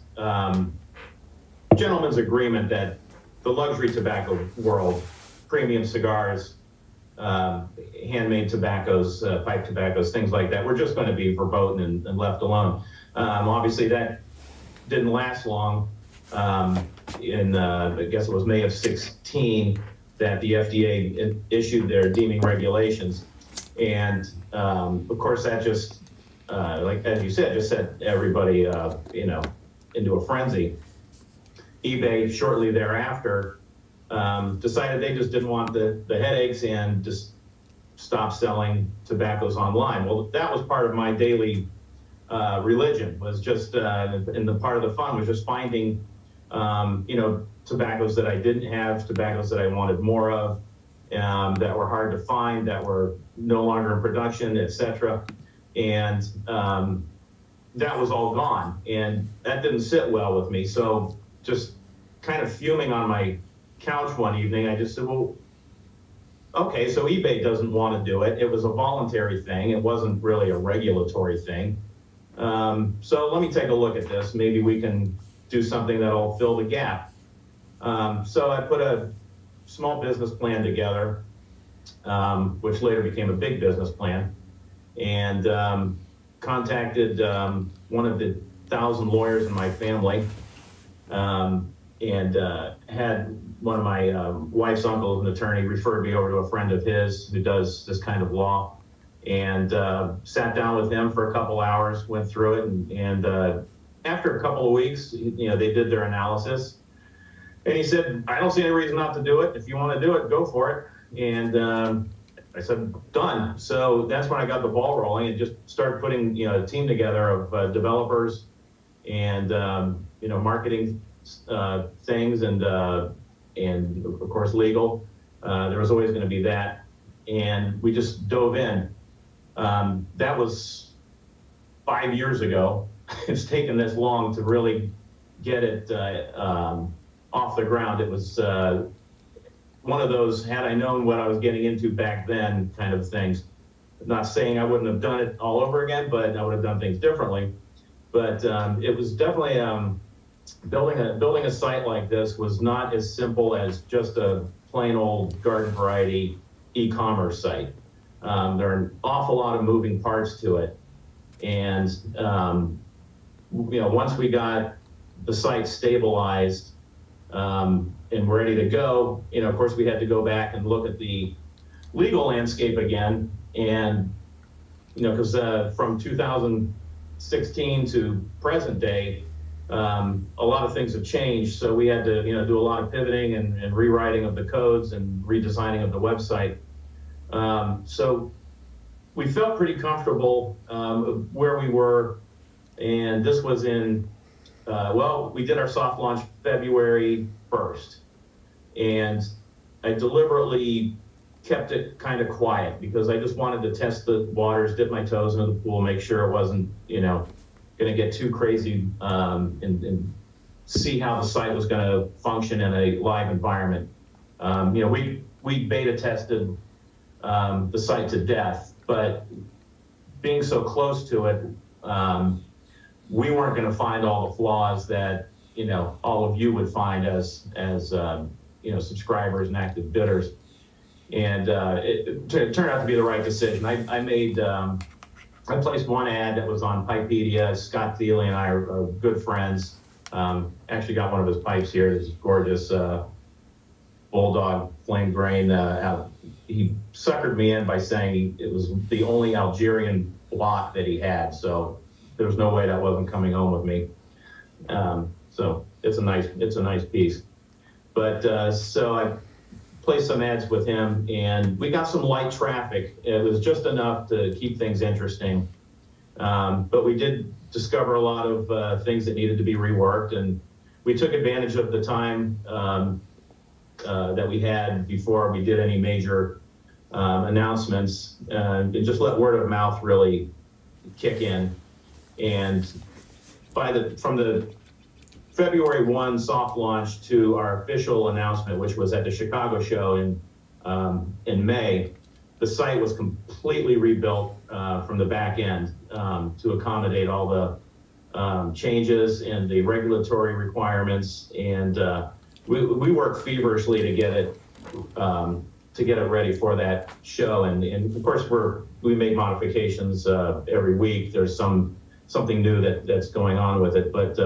gentleman's agreement that the luxury tobacco world, premium cigars, handmade tobaccos, pipe tobaccos, things like that, were just going to be verboten and left alone. Obviously, that didn't last long. I guess it was May of 16 that the FDA issued their deeming regulations. And of course, that just, like as you said, just set everybody, into a frenzy. eBay shortly thereafter decided they just didn't want the headaches and just stopped selling tobaccos online. Well, that was part of my daily religion, was just, and the part of the fun was just finding, tobaccos that I didn't have, tobaccos that I wanted more of, that were hard to find, that were no longer in production, etc. And that was all gone, and that didn't sit well with me. So just kind of fuming on my couch one evening, I just said, well, okay, so eBay doesn't want to do it. It was a voluntary thing. It wasn't really a regulatory thing. So let me take a look at this. Maybe we can do something that'll fill the gap. So I put a small business plan together, which later became a big business plan, and contacted one of the 1,000 lawyers in my family, and had one of my wife's uncles, an attorney, referred me over to a friend of his who does this kind of law, and sat down with him for a couple hours, went through it, and after a couple of weeks, they did their analysis, and he said, I don't see any reason not to do it. If you want to do it, go for it. And I said, done. So that's when I got the ball rolling and just started putting a team together of developers and marketing things, and of course legal. There was always going to be that, and we just dove in. That was 5 years ago. It's taken this long to really get it off the ground. It was one of those, had I known what I was getting into back then kind of things. I'm not saying I wouldn't have done it all over again, but I would have done things differently. But it was definitely building a site like this was not as simple as just a plain old garden variety e-commerce site. There are an awful lot of moving parts to it. And, once we got the site stabilized and ready to go, of course, we had to go back and look at the legal landscape again. And, because from 2016 to present day, a lot of things have changed. So we had to, do a lot of pivoting and rewriting of the codes and redesigning of the website. So we felt pretty comfortable where we were. And this was in, we did our soft launch February 1st. And I deliberately kept it kind of quiet because I just wanted to test the waters, dip my toes into the pool, make sure it wasn't, going to get too crazy and see how the site was going to function in a live environment. We beta tested the site to death, but being so close to it, we weren't going to find all the flaws that all of you would find as subscribers and active bidders. And it turned out to be the right decision. I placed one ad that was on Pipedia. Scott Thiele and I are good friends. Actually got one of his pipes here. This gorgeous bulldog flame grain. He suckered me in by saying it was the only Algerian block that he had. So there was no way that wasn't coming home with me. So it's a nice piece. But so I placed some ads with him, and we got some light traffic. It was just enough to keep things interesting. But we did discover a lot of things that needed to be reworked, and we took advantage of the time that we had before we did any major announcements, and just let word of mouth really kick in. And from the February 1 soft launch to our official announcement, which was at the Chicago show in May, the site was completely rebuilt from the back end to accommodate all the changes and the regulatory requirements. And we worked feverishly to get it ready for that show. And of course, we make modifications every week. There's something new that's going on with it, but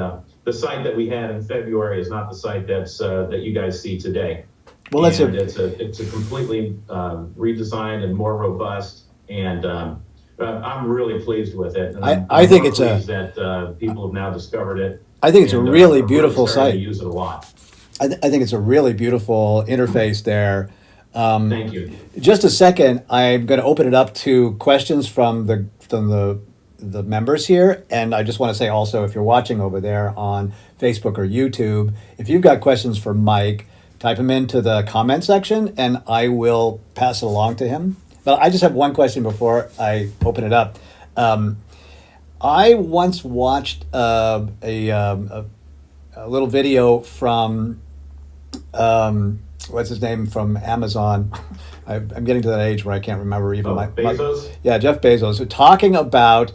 the site that we had in February is not the site that you guys see today. Well, it's a completely redesigned and more robust, and I'm really pleased with it. And I think it's that people have now discovered it. I think it's a really beautiful really starting site. to use it a lot. I think it's a really beautiful interface there. Thank you. Just a second, I'm going to open it up to questions from the members here, and I just want to say also, if you're watching over there on Facebook or YouTube, if you've got questions for Mike, type them into the comment section and I will pass it along to him. But I just have one question before I open it up. I once watched a little video from what's his name from Amazon. I'm getting to that age where I can't remember even Bezos? Yeah, Jeff Bezos, talking about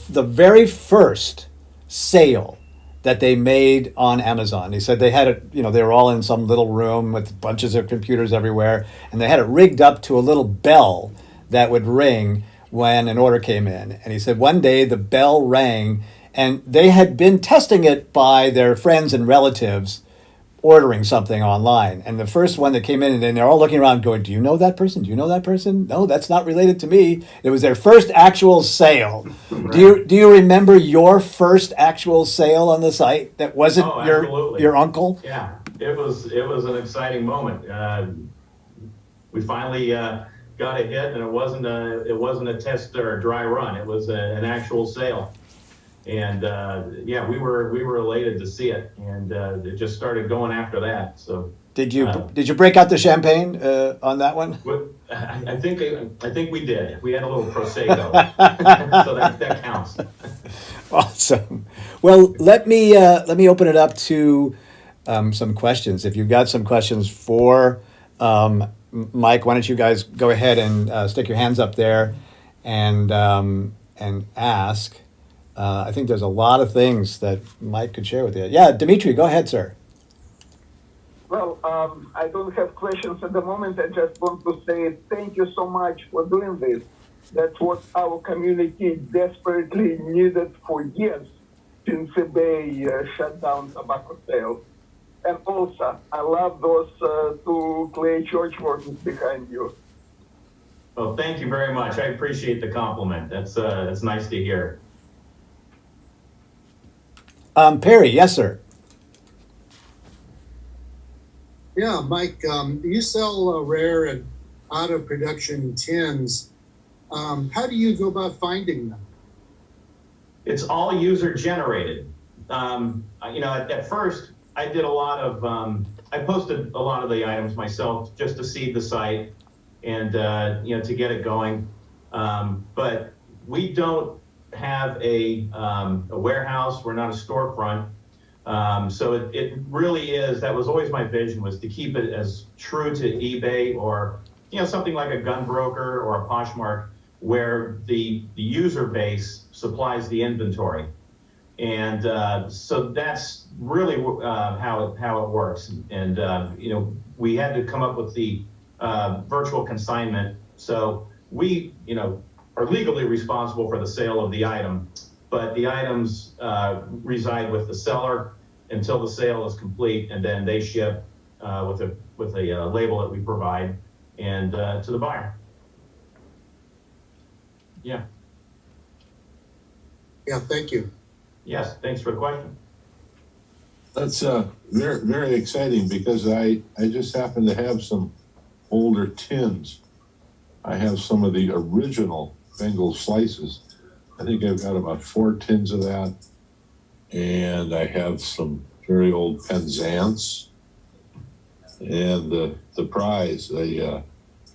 the very first sale that they made on Amazon. He said they had it, they were all in some little room with bunches of computers everywhere, and they had it rigged up to a little bell that would ring when an order came in. And he said one day the bell rang, and they had been testing it by their friends and relatives ordering something online. And the first one that came in, and they're all looking around going, do you know that person? Do you know that person? No, that's not related to me. It was their first actual sale. Right. Do you remember your first actual sale on the site that wasn't your uncle? Yeah, it was an exciting moment. We finally got a hit, and it wasn't a test or a dry run. It was an actual sale. And we were elated to see it, and it just started going after that. So did you break out the champagne on that one? I think we did. We had a little prosecco, so that counts. Awesome. Well, let me open it up to some questions. If you've got some questions for Mike, why don't you guys go ahead and stick your hands up there and ask. I think there's a lot of things that Mike could share with you. Yeah, Dimitri, go ahead, sir. Well, I don't have questions at the moment. I just want to say thank you so much for doing this. That's what our community desperately needed for years since eBay shut down tobacco sales. And also, I love those two clay church verses behind you. Well, thank you very much. I appreciate the compliment. That's nice to hear. Perry, yes, sir. Yeah, Mike, you sell rare and out of production tins. How do you go about finding them? It's all user generated. At first I did a lot of, I posted a lot of the items myself just to seed the site and, to get it going. But we don't have a warehouse. We're not a storefront. So it really is, that was always my vision, was to keep it as true to eBay or, something like a gun broker or a Poshmark, where the user base supplies the inventory. And so that's really how it works. And, we had to come up with the virtual consignment. So we, are legally responsible for the sale of the item, but the items reside with the seller until the sale is complete, and then they ship with a label that we provide and to the buyer. Yeah. Yeah, thank you. Yes, thanks for the question. That's very, very exciting because I just happen to have some older tins. I have some of the original Bengal slices. I think I've got about 4 tins of that. And I have some very old Penzance. And the prize, I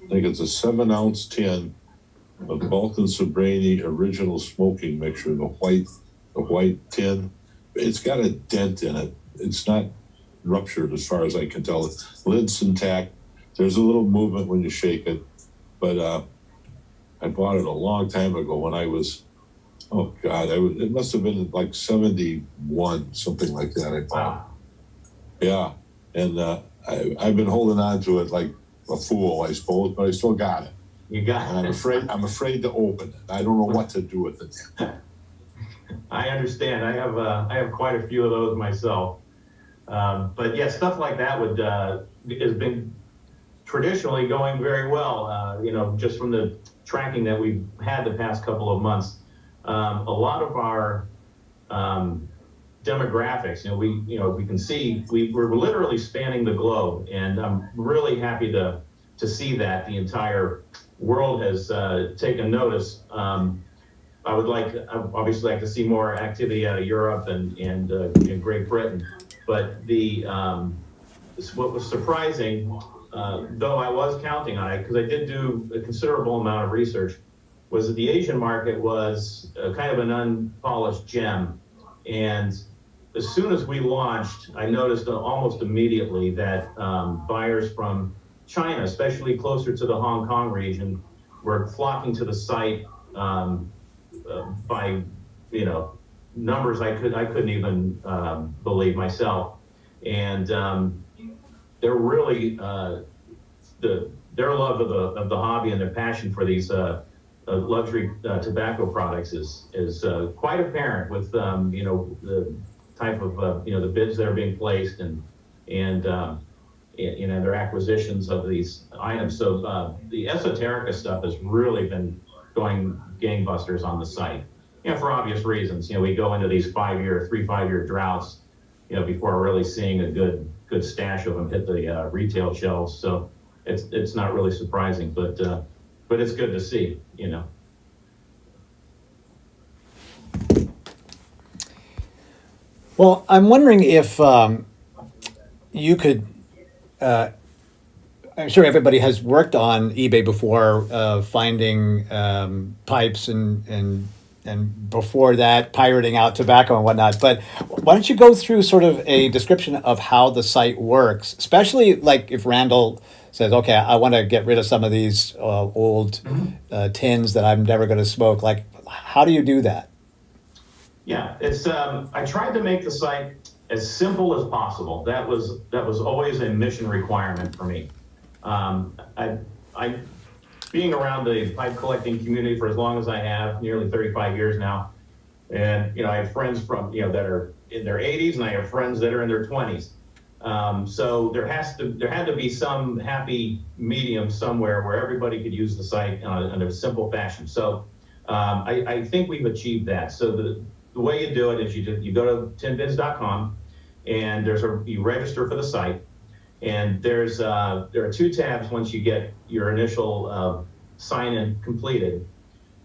think it's a 7-ounce tin of Balkan Sobrani original smoking mixture, the white tin. It's got a dent in it. It's not ruptured as far as I can tell. The lid's intact. There's a little movement when you shake it. But I bought it a long time ago when I was, oh God, it must have been like 71, something like that. I bought it. Yeah. And I've been holding on to it like a fool, I suppose, but I still got it. You got it. And I'm afraid to open it. I don't know what to do with it. I understand. I have quite a few of those myself. But yeah, stuff like that has been traditionally going very well. Just from the tracking that we've had the past couple of months, a lot of our demographics, we can see we're literally spanning the globe, and I'm really happy to see that the entire world has taken notice. I would obviously like to see more activity out of Europe and Great Britain, but what was surprising, though I was counting on it because I did do a considerable amount of research, was that the Asian market was kind of an unpolished gem. And as soon as we launched, I noticed almost immediately that buyers from China, especially closer to the Hong Kong region, were flocking to the site by numbers I couldn't even believe myself. And they're really their love of the hobby and their passion for these luxury tobacco products is quite apparent with the type of the bids that are being placed and their acquisitions of these items. So the esoterica stuff has really been going gangbusters on the site. For obvious reasons. We go into these 3-5-year droughts, before really seeing a good stash of them hit the retail shelves. So it's not really surprising, but it's good to see, Well, I'm wondering if you could. I'm sure everybody has worked on eBay before, finding pipes and before that, pirating out tobacco and whatnot. But why don't you go through sort of a description of how the site works, especially like if Randall says, okay, I want to get rid of some of these old tins that I'm never going to smoke. Like, how do you do that? Yeah, it's I tried to make the site as simple as possible. That was always a mission requirement for me. I being around the pipe collecting community for as long as I have, nearly 35 years now, and I have friends from that are in their 80s, and I have friends that are in their 20s. So there had to be some happy medium somewhere where everybody could use the site in a simple fashion. So I think we've achieved that. So the way you do it is you go to tinbids.com, and you register for the site, and there are two tabs once you get your initial sign-in completed.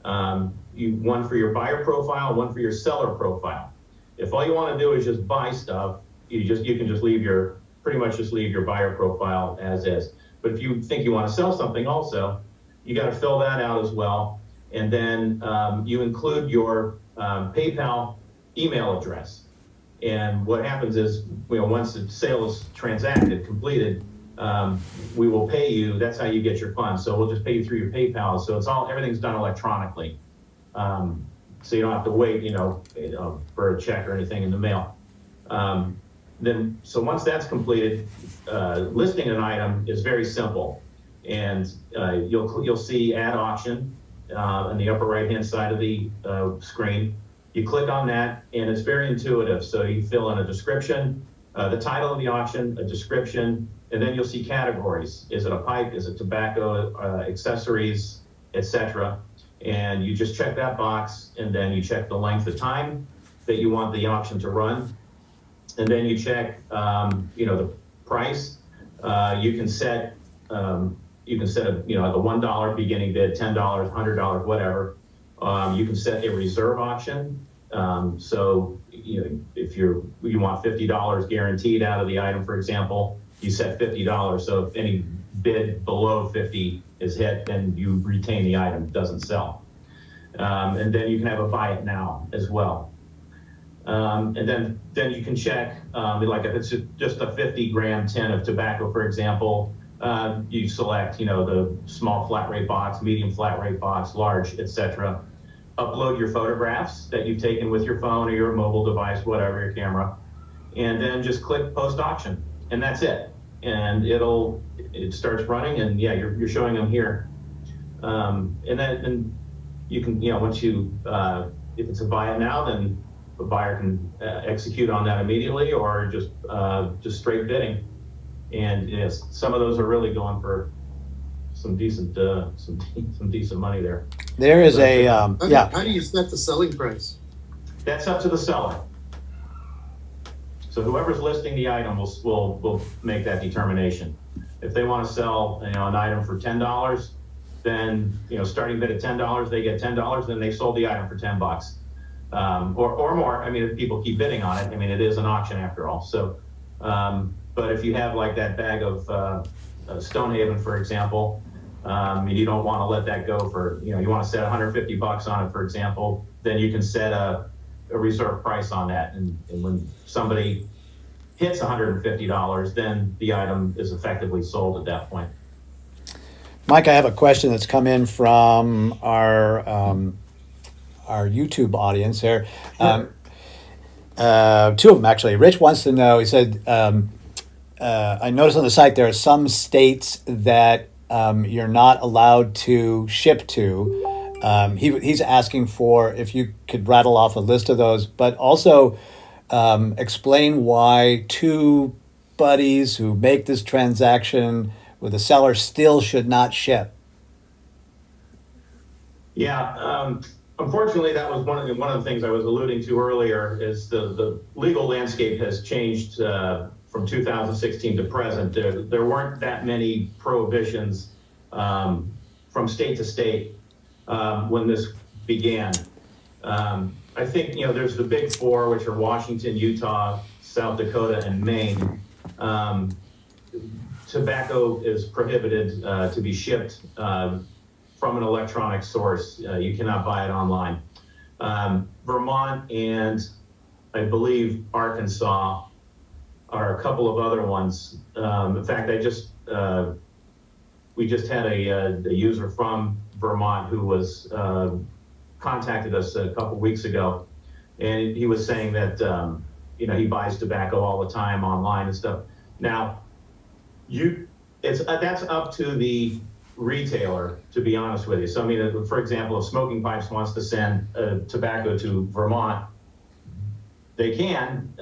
One for your buyer profile, one for your seller profile. If all you want to do is just buy stuff, you can just pretty much leave your buyer profile as is. But if you think you want to sell something also, you got to fill that out as well. And then you include your PayPal email address. And what happens is, once the sale is completed, we will pay you. That's how you get your funds. So we'll just pay you through your PayPal. So everything's done electronically. So you don't have to wait, for a check or anything in the mail. So once that's completed, listing an item is very simple. And you'll see add auction in the upper right-hand side of the screen. You click on that, and it's very intuitive. So you fill in a description, the title of the auction, a description, and then you'll see categories. Is it a pipe? Is it tobacco, accessories, etc.? And you just check that box, and then you check the length of time that you want the auction to run. And then you check, the price. You can set a, the $1 beginning bid, $10, $100, whatever. You can set a reserve auction. So if you want $50 guaranteed out of the item, for example, you set $50. So if any bid below 50 is hit, then you retain the item, it doesn't sell. And then you can have a buy it now as well. And then you can check, like if it's just a 50-gram tin of tobacco, for example, you select, the small flat rate box, medium flat rate box, large, etc. Upload your photographs that you've taken with your phone or your mobile device, whatever, your camera, and then just click post auction, and that's it. And it starts running, and yeah, you're showing them here. And then you can, once you, if it's a buy it now, then the buyer can execute on that immediately, or just straight bidding. And yes, some of those are really going for some decent money there. There is a yeah. How do you set the selling price? That's up to the seller. So whoever's listing the item will make that determination. If they want to sell an item for $10, then starting bid at $10, they get $10. Then they sold the item for $10, or more. I mean, if people keep bidding on it, I mean, it is an auction after all. So, but if you have like that bag of Stonehaven, for example, you don't want to let that go for you want to set $150 on it, for example, then you can set a reserve price on that, and when somebody hits $150, then the item is effectively sold at that point. Mike, I have a question that's come in from our YouTube audience here. Two of them actually. Rich wants to know. He said, "I noticed on the site there are some states that you're not allowed to ship to." He's asking for if you could rattle off a list of those, but also explain why two buddies who make this transaction with a seller still should not ship. Yeah, unfortunately, that was one of the things I was alluding to earlier. Is the legal landscape has changed from 2016 to present. There weren't that many prohibitions from state to state when this began. I think there's the big four, which are Washington, Utah, South Dakota, and Maine. Tobacco is prohibited to be shipped from an electronic source. You cannot buy it online. Vermont and I believe Arkansas are a couple of other ones. In fact, we just had a user from Vermont who was contacted us a couple weeks ago, and he was saying that he buys tobacco all the time online and stuff. Now, that's up to the retailer, to be honest with you. So I mean, for example, if Smoking Pipes wants to send tobacco to Vermont, they can,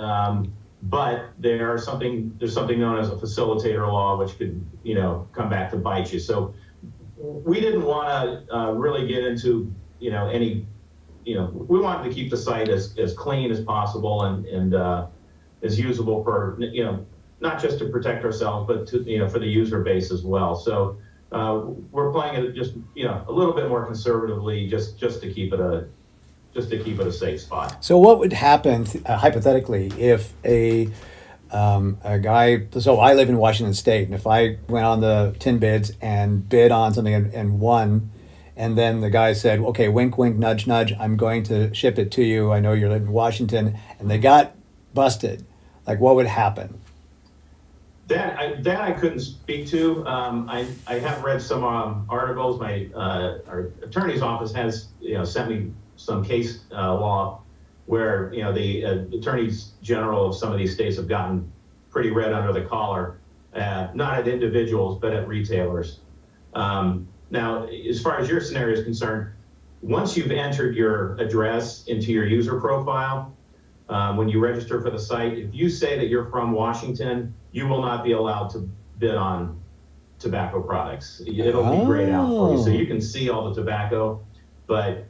but there's something known as a facilitator law, which could, come back to bite you. So we didn't want to really get into, any, we wanted to keep the site as clean as possible and as usable for, not just to protect ourselves, but to, for the user base as well. So we're playing it just, a little bit more conservatively, just to keep it a safe spot. So what would happen hypothetically if a guy? So I live in Washington State, and if I went on the Tinbids and bid on something and won, and then the guy said, "Okay, wink, wink, nudge, nudge, I'm going to ship it to you. I know you live in Washington," and they got busted, like what would happen? That I couldn't speak to. I have read some articles. Our attorney's office has sent me some case law where the attorneys general of some of these states have gotten pretty red under the collar, not at individuals but at retailers. Now, as far as your scenario is concerned, once you've entered your address into your user profile, when you register for the site, if you say that you're from Washington, you will not be allowed to bid on tobacco products. It'll be grayed out for you. So you can see all the tobacco, but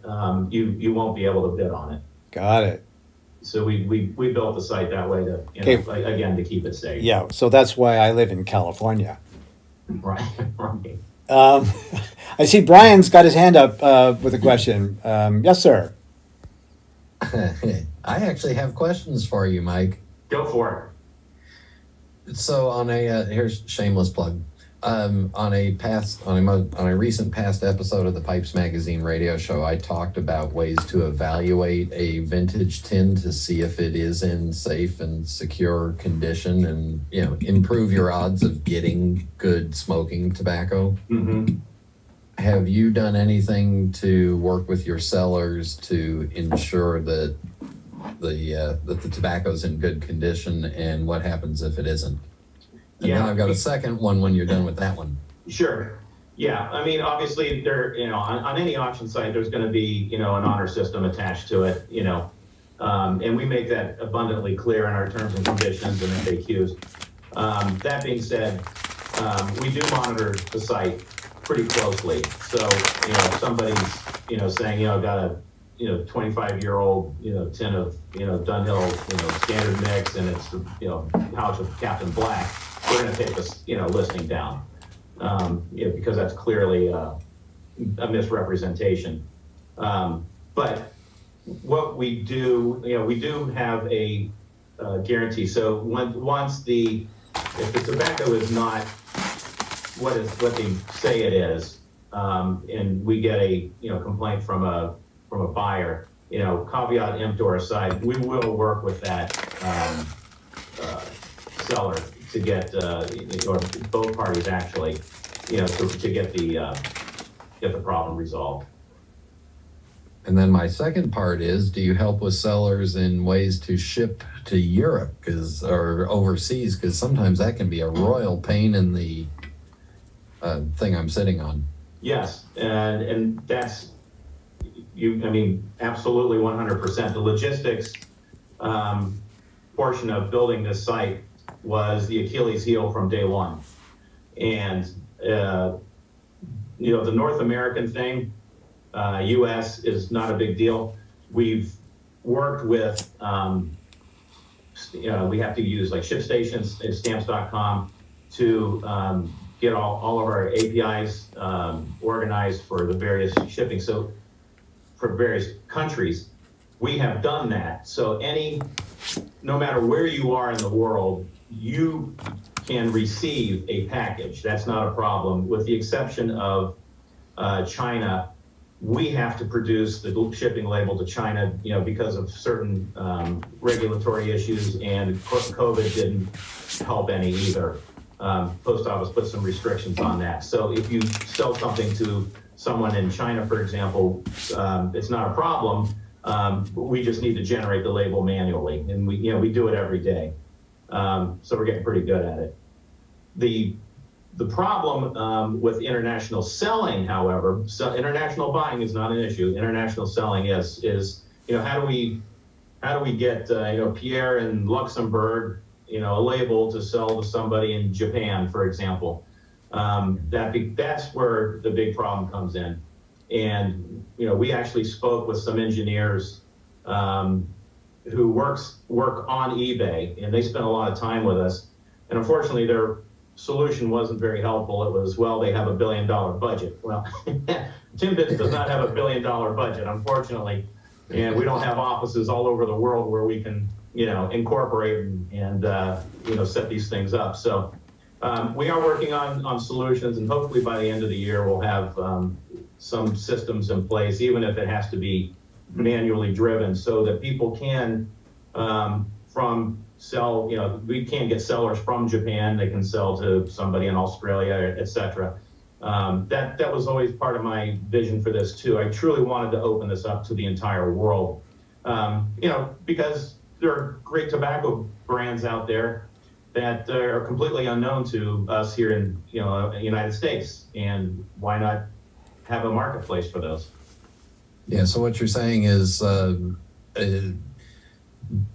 you won't be able to bid on it. Got it. So we built the site that way to, again, to keep it safe. Yeah, so that's why I live in California. Right. Right. I see Brian's got his hand up with a question. Yes, sir. I actually have questions for you, Mike. Go for it. So on a here's shameless plug. On a recent past episode of the Pipes Magazine radio show, I talked about ways to evaluate a vintage tin to see if it is in safe and secure condition, and improve your odds of getting good smoking tobacco. Mm-hmm. Have you done anything to work with your sellers to ensure that the tobacco's in good condition, and what happens if it isn't? And then I've got a second one when you're done with that one. Sure. Yeah. I mean, obviously, on any auction site, there's going to be, an honor system attached to it, and we make that abundantly clear in our terms and conditions and FAQs. That being said, we do monitor the site pretty closely. So, if somebody's, saying, I've got a, 25-year-old, tin of, Dunhill, standard mix, and it's, pouch of Captain Black, we're going to take this, listing down, because that's clearly a misrepresentation. But what we do, we do have a guarantee. So once if the tobacco is not what they say it is, and we get a complaint from a buyer, caveat emptor aside, we will work with that seller to get, or both parties actually, to get the problem resolved. And then my second part is, do you help with sellers in ways to ship to Europe or overseas? Because sometimes that can be a royal pain in the thing I'm sitting on. Yes, and that's, absolutely 100%. The logistics portion of building this site was the Achilles heel from day one. And, the North American thing, US is not a big deal. We've worked with, we have to use like ShipStations and Stamps.com to get all of our APIs organized for the various shipping. So for various countries, we have done that. So no matter where you are in the world, you can receive a package. That's not a problem, with the exception of China. We have to produce the shipping label to China, because of certain regulatory issues, and COVID didn't help any either. Post office put some restrictions on that. So if you sell something to someone in China, for example, it's not a problem. We just need to generate the label manually, and we do it every day. So we're getting pretty good at it. The problem with international selling, however, so international buying is not an issue. International selling is how do we get Pierre in Luxembourg a label to sell to somebody in Japan, for example. That's where the big problem comes in. And we actually spoke with some engineers who work on eBay, and they spent a lot of time with us. And unfortunately, their solution wasn't very helpful. It was, well, they have $1 billion budget. Well, Tinbids does not have $1 billion budget, unfortunately, and we don't have offices all over the world where we can incorporate and set these things up. So we are working on solutions, and hopefully by the end of the year we'll have some systems in place, even if it has to be manually driven, so that people can we can't get sellers from Japan, they can sell to somebody in Australia, etc. That was always part of my vision for this too. I truly wanted to open this up to the entire world, because there are great tobacco brands out there that are completely unknown to us here in the United States, and why not have a marketplace for those? Yeah, so what you're saying is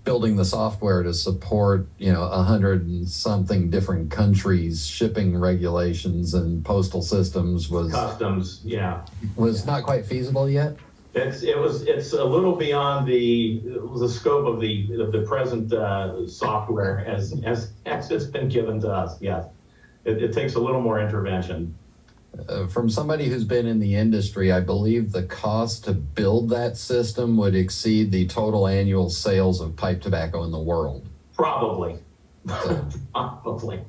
building the software to support 100 and something different countries, shipping regulations and postal systems customs, was not quite feasible yet. It's a little beyond the scope of the present software as it's been given to us. Yes, it takes a little more intervention. From somebody who's been in the industry, I believe the cost to build that system would exceed the total annual sales of pipe tobacco in the world. Probably. Probably.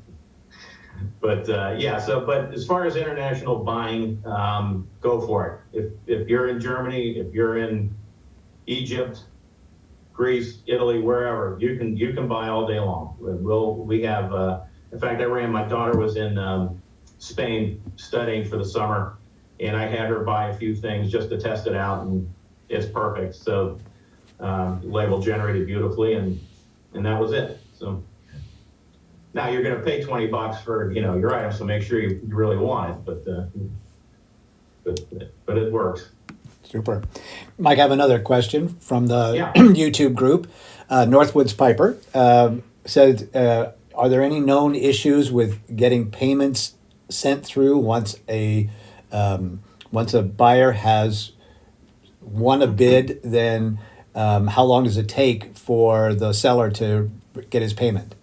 But but as far as international buying, go for it. If you're in Germany, if you're in Egypt, Greece, Italy, wherever, you can buy all day long. We have in fact, my daughter was in Spain studying for the summer, and I had her buy a few things just to test it out, and it's perfect. So label generated beautifully, and that was it. So now you're going to pay $20 for your item, so make sure you really want it. But it works. Super. Mike, I have another question from the YouTube group. Northwoods Piper said, are there any known issues with getting payments sent through once a buyer has won a bid? Then how long does it take for the seller to get his payment?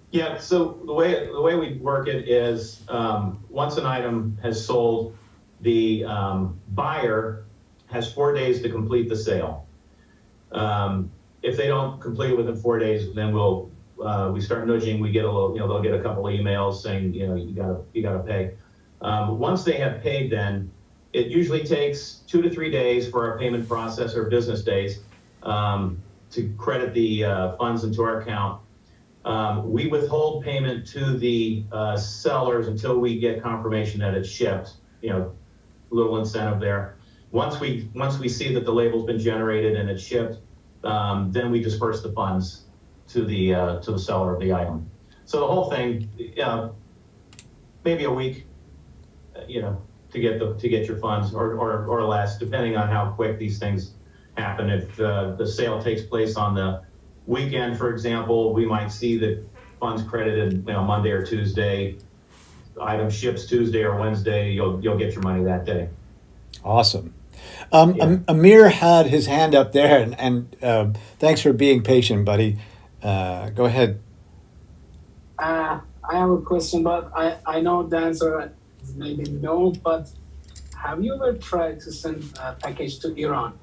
Yeah, so the way we work it is once an item has sold, the buyer has 4 days to complete the sale. If they don't complete it within 4 days, then we start nudging. We get a little, they'll get a couple of emails saying, you gotta pay. Once they have paid, then it usually takes 2 to 3 days for our payment processor, business days, to credit the funds into our account. We withhold payment to the sellers until we get confirmation that it's shipped. Little incentive there. Once we see that the label's been generated and it's shipped, then we disperse the funds to the seller of the item. So the whole thing, maybe a week, to get your funds, or less, depending on how quick these things happen. If the sale takes place on the weekend, for example, we might see the funds credited Monday or Tuesday. Item ships Tuesday or Wednesday, you'll get your money that day. Awesome. Amir had his hand up there, and thanks for being patient, buddy. Go ahead. I have a question, but I know the answer is maybe no, but have you ever tried to send a package to Iran?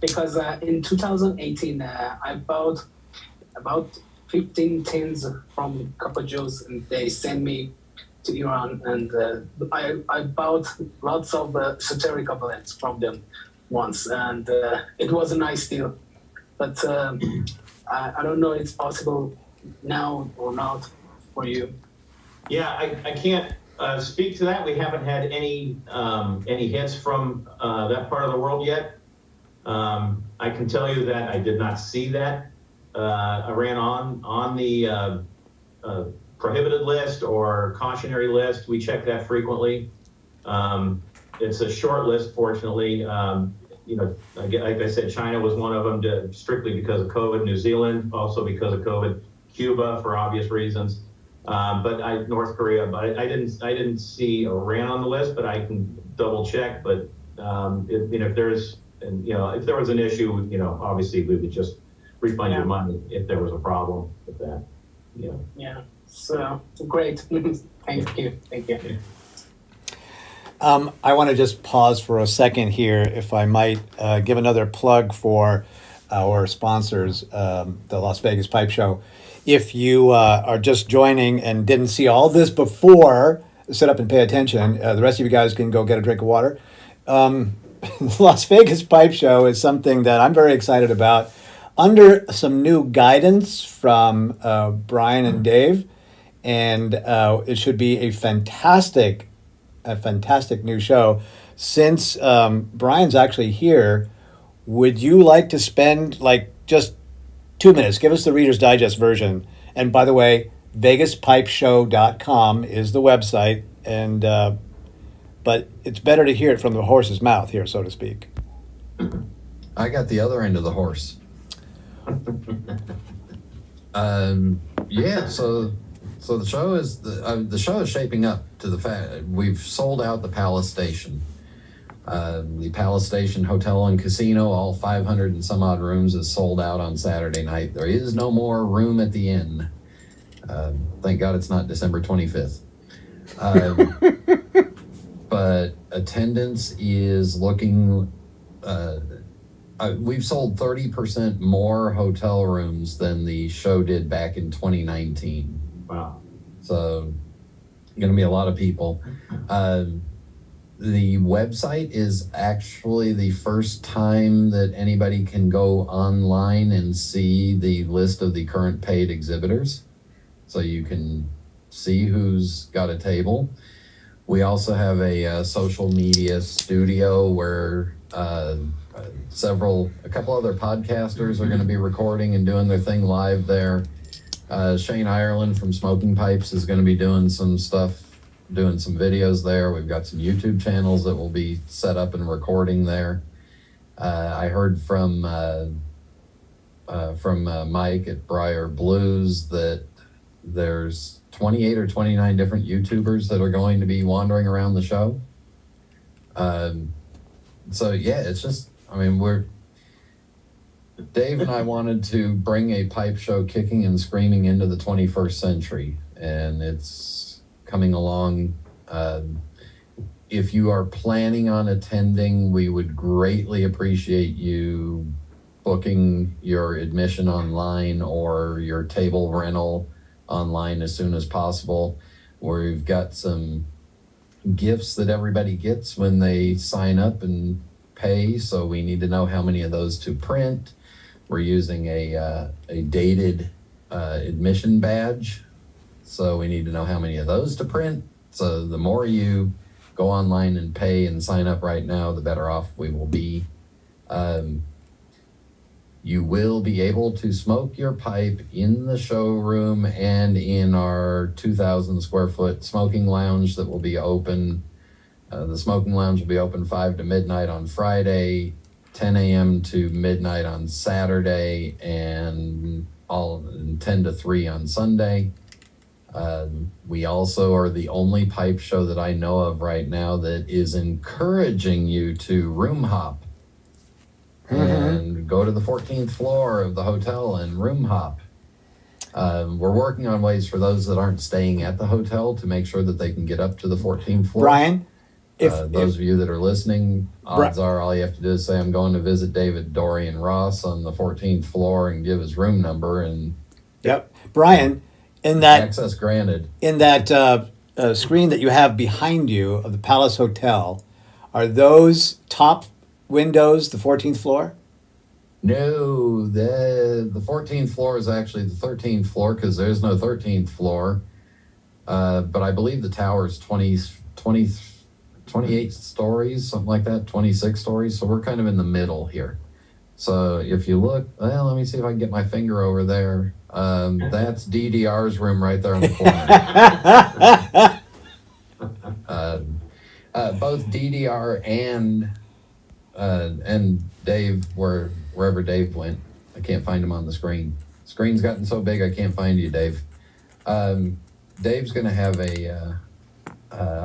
Because in 2018, I bought about 15 tins from Copper Joe's, and they sent me to Iran, and I bought lots of satirical blends from them once, and it was a nice deal. But I don't know if it's possible now or not for you. Yeah, I can't speak to that. We haven't had any hits from that part of the world yet. I can tell you that I did not see that. I ran on the prohibited list or cautionary list. We check that frequently. It's a short list, fortunately. Like I said, China was one of them strictly because of COVID. New Zealand also because of COVID. Cuba for obvious reasons. But North Korea. But I didn't see Iran on the list. But I can double check. But if there's if there was an issue, obviously we would just refund your money if there was a problem with that. Yeah. So great. Thank you. I want to just pause for a second here, if I might, give another plug for our sponsors, the Las Vegas Pipe Show. If you are just joining and didn't see all this before, sit up and pay attention. The rest of you guys can go get a drink of water. The Las Vegas Pipe Show is something that I'm very excited about. Under some new guidance from Brian and Dave, and it should be a fantastic new show. Since Brian's actually here, would you like to spend just 2 minutes? Give us the Reader's Digest version. And by the way, vegaspipeshow.com is the website, and but it's better to hear it from the horse's mouth here, so to speak. I got the other end of the horse. Yeah, so the show is shaping up to the fact we've sold out the Palace Station. The Palace Station Hotel and Casino, all 500 and some odd rooms, is sold out on Saturday night. There is no more room at the inn. Thank God it's not December 25th. But attendance is looking... we've sold 30% more hotel rooms than the show did back in 2019. Wow. So, going to be a lot of people. The website is actually the first time that anybody can go online and see the list of the current paid exhibitors. So you can see who's got a table. We also have a social media studio where a couple other podcasters are going to be recording and doing their thing live there. Shane Ireland from Smoking Pipes is going to be doing some stuff, doing some videos there. We've got some YouTube channels that will be set up and recording there. I heard from Mike at Briar Blues that there's 28 or 29 different YouTubers that are going to be wandering around the show. So yeah, it's just, Dave and I wanted to bring a pipe show kicking and screaming into the 21st century, and it's coming along. If you are planning on attending, we would greatly appreciate you booking your admission online or your table rental online as soon as possible. We've got some gifts that everybody gets when they sign up and pay, so we need to know how many of those to print. We're using a dated admission badge, so we need to know how many of those to print. So the more you go online and pay and sign up right now, the better off we will be. You will be able to smoke your pipe in the showroom and in our 2,000 square foot smoking lounge that will be open. The smoking lounge will be open 5 to midnight on Friday, 10 a.m. to midnight on Saturday, and 10 to 3 on Sunday. We also are the only pipe show that I know of right now that is encouraging you to room hop and go to the 14th floor of the hotel and room hop. We're working on ways for those that aren't staying at the hotel to make sure that they can get up to the 14th floor. Brian, those of you that are listening, odds are all you have to do is say, I'm going to visit David Dorian Ross on the 14th floor, and give his room number. And yep, Brian, in that access granted. In that screen that you have behind you of the Palace Hotel, are those top windows the 14th floor? No, the 14th floor is actually the 13th floor because there's no 13th floor. But I believe the tower is 28 stories, something like that, 26 stories. So we're kind of in the middle here. So if you look, well, let me see if I can get my finger over there. That's DDR's room right there in the corner. Both DDR and Dave were wherever Dave went. I can't find him on the screen. Screen's gotten so big I can't find you, Dave. Dave's going to have a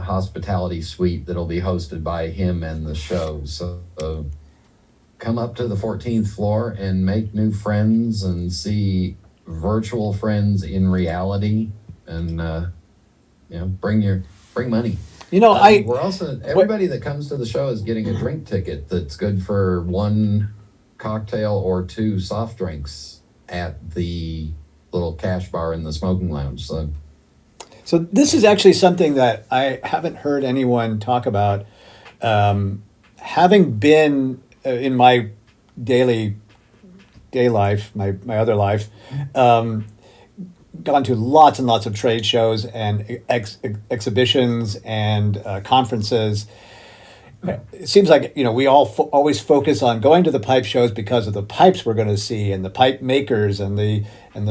hospitality suite that'll be hosted by him and the show. So come up to the 14th floor and make new friends and see virtual friends in reality, and bring money. We're also, everybody that comes to the show is getting a drink ticket that's good for 1 cocktail or 2 soft drinks at the little cash bar in the smoking lounge. So this is actually something that I haven't heard anyone talk about. Having been in my day life, my other life, gone to lots and lots of trade shows and exhibitions and conferences. It seems like, we all always focus on going to the pipe shows because of the pipes we're going to see and the pipe makers and the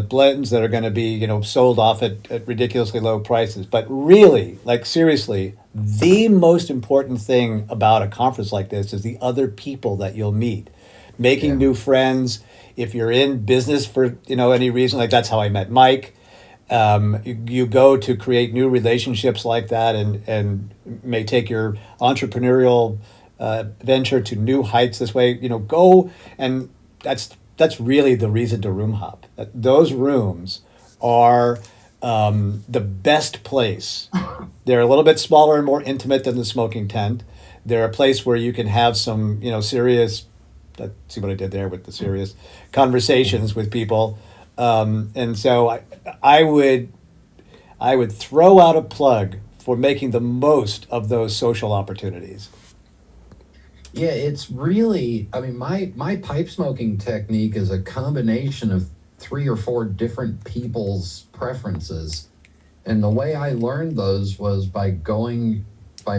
blends that are going to be, sold off at ridiculously low prices. But really, seriously, the most important thing about a conference like this is the other people that you'll meet, making new friends. If you're in business for, any reason, that's how I met Mike. You go to create new relationships like that and may take your entrepreneurial venture to new heights this way. Go, and that's really the reason to room hop. Those rooms are the best place. They're a little bit smaller and more intimate than the smoking tent. They're a place where you can have some, serious, see what I did there with the serious conversations with people. And so I would throw out a plug for making the most of those social opportunities. Yeah, it's really, my pipe smoking technique is a combination of 3 or 4 different people's preferences. And the way I learned those was by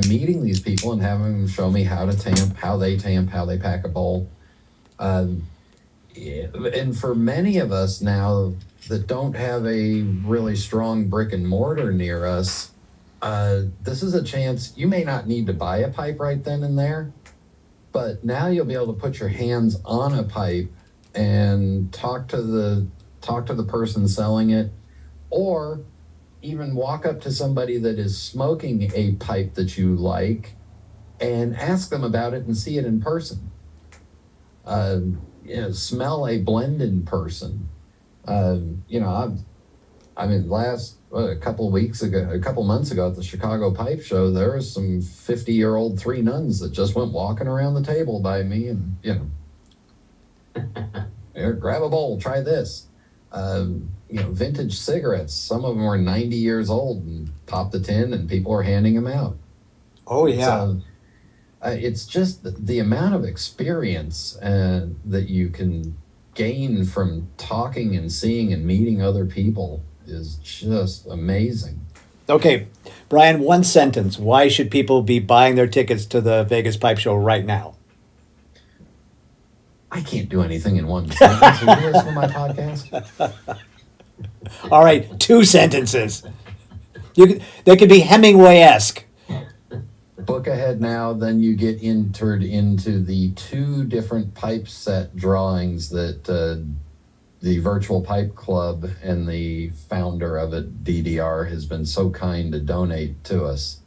meeting these people and having them show me how to tamp, how they pack a bowl. And for many of us now that don't have a really strong brick and mortar near us, this is a chance. You may not need to buy a pipe right then and there, but now you'll be able to put your hands on a pipe and talk to the person selling it, or even walk up to somebody that is smoking a pipe that you like and ask them about it and see it in person. Smell a blend in person. A couple months ago at the Chicago Pipe Show, there was some 50-year-old 3 nuns that just went walking around the table by me and, here, grab a bowl, try this. Vintage cigarettes. Some of them were 90 years old and popped the tin and people are handing them out. Oh, yeah. It's just the amount of experience that you can gain from talking and seeing and meeting other people is just amazing. Okay, Brian, 1 sentence. Why should people be buying their tickets to the Vegas Pipe Show right now? I can't do anything in 1 sentence. Have you listened to my podcast? All right, 2 sentences. They could be Hemingway-esque. Book ahead now, then you get entered into the 2 different pipe set drawings that the Virtual Pipe Club and the founder of it, DDR, has been so kind to donate to us.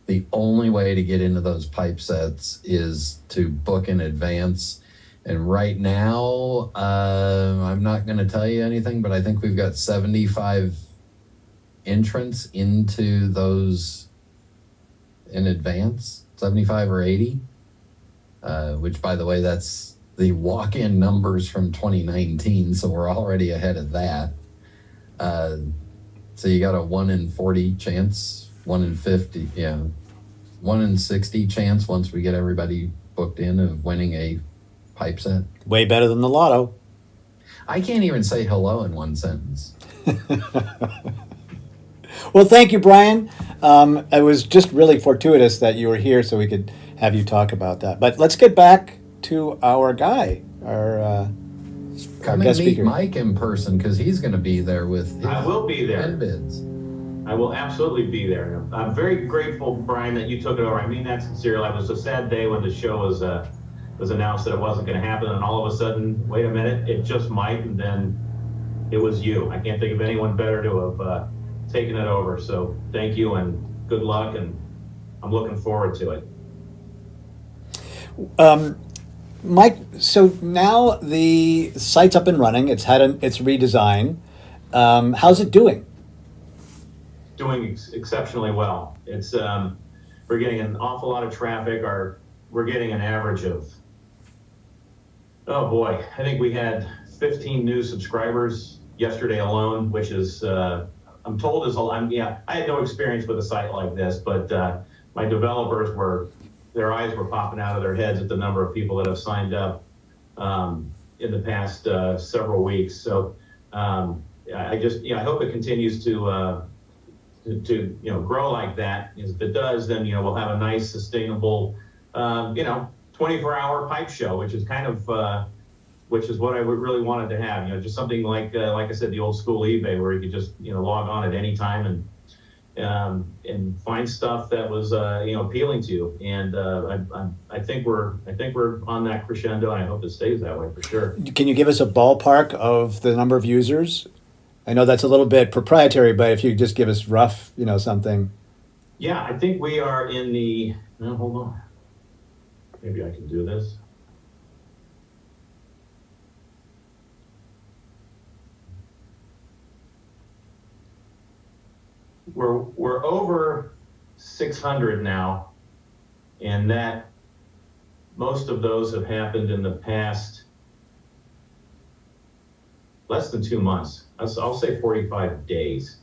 The only way to get into those pipe sets is to book in advance. And right now, I'm not going to tell you anything, but I think we've got 75 entrants into those in advance, 75 or 80, which, by the way, that's the walk-in numbers from 2019, so we're already ahead of that. So you got a 1 in 40 chance, 1 in 50, 1 in 60 chance once we get everybody booked in of winning a pipe set. Way better than the lotto. I can't even say hello in 1 sentence. Well, thank you, Brian. It was just really fortuitous that you were here so we could have you talk about that. But let's get back to our guy. Come and guest meet speaker. Mike in person because he's going to be there with his I will be there. Tinbids. I will absolutely be there. I'm very grateful, Brian, that you took it over. I mean that sincerely. It was a sad day when the show was announced that it wasn't going to happen, and all of a sudden, wait a minute, it just might, and then it was you. I can't think of anyone better to have taken it over. So thank you, and good luck, and I'm looking forward to it. Mike, so now the site's up and running. It's had its redesign. How's it doing? Doing exceptionally well. It's we're getting an awful lot of traffic. We're getting an average of, oh boy, I think we had 15 new subscribers yesterday alone, which is I'm told is a lot. Yeah, I had no experience with a site like this, but my developers their eyes were popping out of their heads at the number of people that have signed up in the past several weeks. So I hope it continues to grow like that. If it does, then we'll have a nice, sustainable 24-hour pipe show, which is kind of which is what I would really wanted to have. Just something like I said, the old school eBay, where you could just log on at any time and find stuff that was appealing to you. And I think we're on that crescendo, and I hope it stays that way for sure. Can you give us a ballpark of the number of users? I know that's a little bit proprietary, but if you just give us rough, something. Yeah, I think we are in the. No, hold on. Maybe I can do this. We're over 600 now, and that most of those have happened in the past less than 2 months. I'll say 45 days.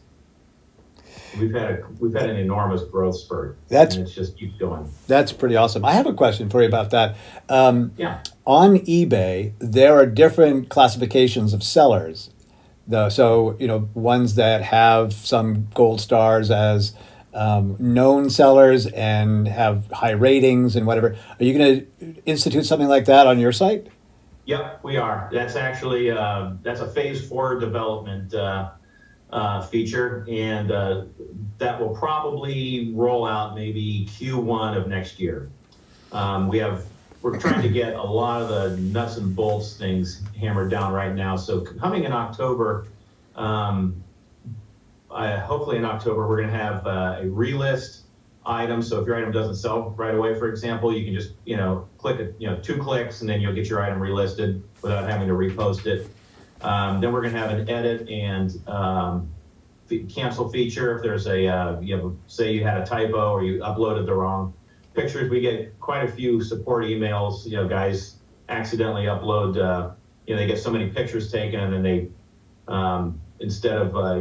We've had an enormous growth spurt. And it just keeps going. That's pretty awesome. I have a question for you about that. Yeah. On eBay, there are different classifications of sellers. Ones that have some gold stars as known sellers and have high ratings and whatever. Are you going to institute something like that on your site? Yep, we are. That's actually that's a phase 4 development feature, and that will probably roll out maybe Q1 of next year. We're trying to get a lot of the nuts and bolts things hammered down right now. So coming in October, hopefully in October, we're going to have a relist item. So if your item doesn't sell right away, for example, you can just click it, 2 clicks, and then you'll get your item relisted without having to repost it. Then we're going to have an edit and cancel feature if there's say you had a typo or you uploaded the wrong pictures. We get quite a few support emails. Guys accidentally upload. They get so many pictures taken, and then they instead of a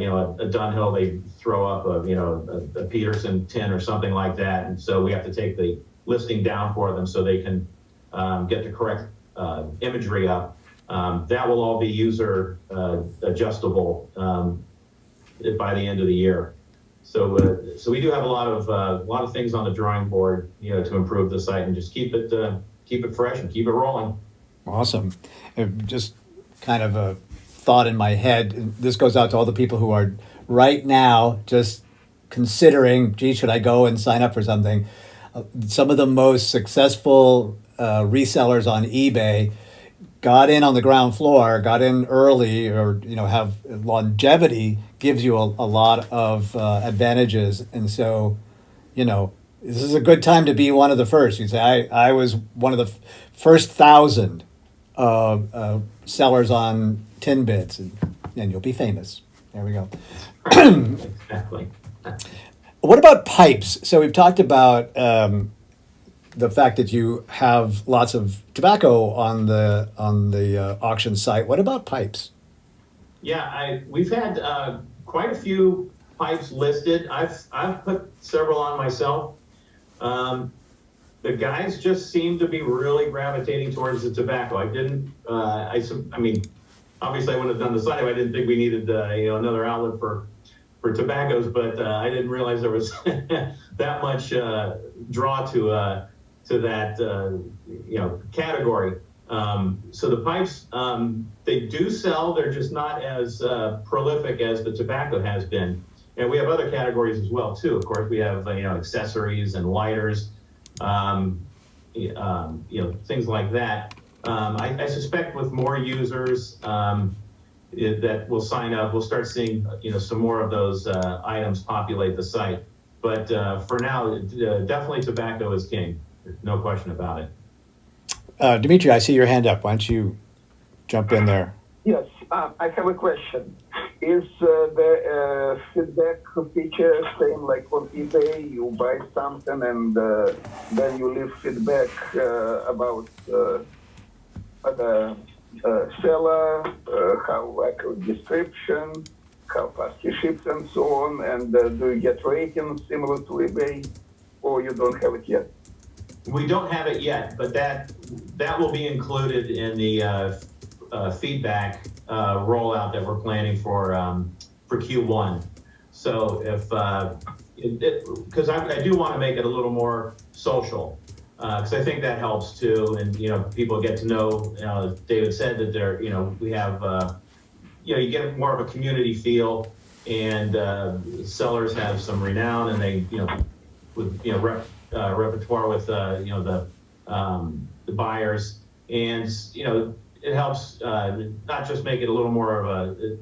Dunhill, they throw up a Peterson tin or something like that, and so we have to take the listing down for them so they can get the correct imagery up. That will all be user adjustable by the end of the year. So we do have a lot of things on the drawing board, to improve the site and just keep it fresh and keep it rolling. Awesome. Just kind of a thought in my head. This goes out to all the people who are right now just considering, gee, should I go and sign up for something? Some of the most successful resellers on eBay got in on the ground floor, got in early, or have longevity gives you a lot of advantages. And so, this is a good time to be one of the first. You say, I was one of the first 1,000 sellers on Tinbids, and you'll be famous. There we go. Exactly. What about pipes? So we've talked about the fact that you have lots of tobacco on the auction site. What about pipes? Yeah, we've had quite a few pipes listed. I've put several on myself. The guys just seem to be really gravitating towards the tobacco. I didn't. I mean, obviously I wouldn't have done the site if I didn't think we needed another outlet for tobaccos, but I didn't realize there was that much draw to that category. So the pipes, they do sell, they're just not as prolific as the tobacco has been. And we have other categories as well too. Of course, we have accessories and lighters, things like that. I suspect with more users that will sign up, we'll start seeing some more of those items populate the site. But for now, definitely tobacco is king. There's no question about it. Dimitri, I see your hand up. Why don't you jump in there? Yes, I have a question. Is the feedback feature same like on eBay? You buy something and then you leave feedback about the seller, how accurate description, how fast he ships and so on, and do you get ratings similar to eBay, or you don't have it yet? We don't have it yet, but that will be included in the feedback rollout that we're planning for Q1. So if because I do want to make it a little more social, because I think that helps too, and people get to know. As David said, that they're we have you get more of a community feel, and sellers have some renown, and they with repertoire with the buyers, and it helps not just make it a little more of a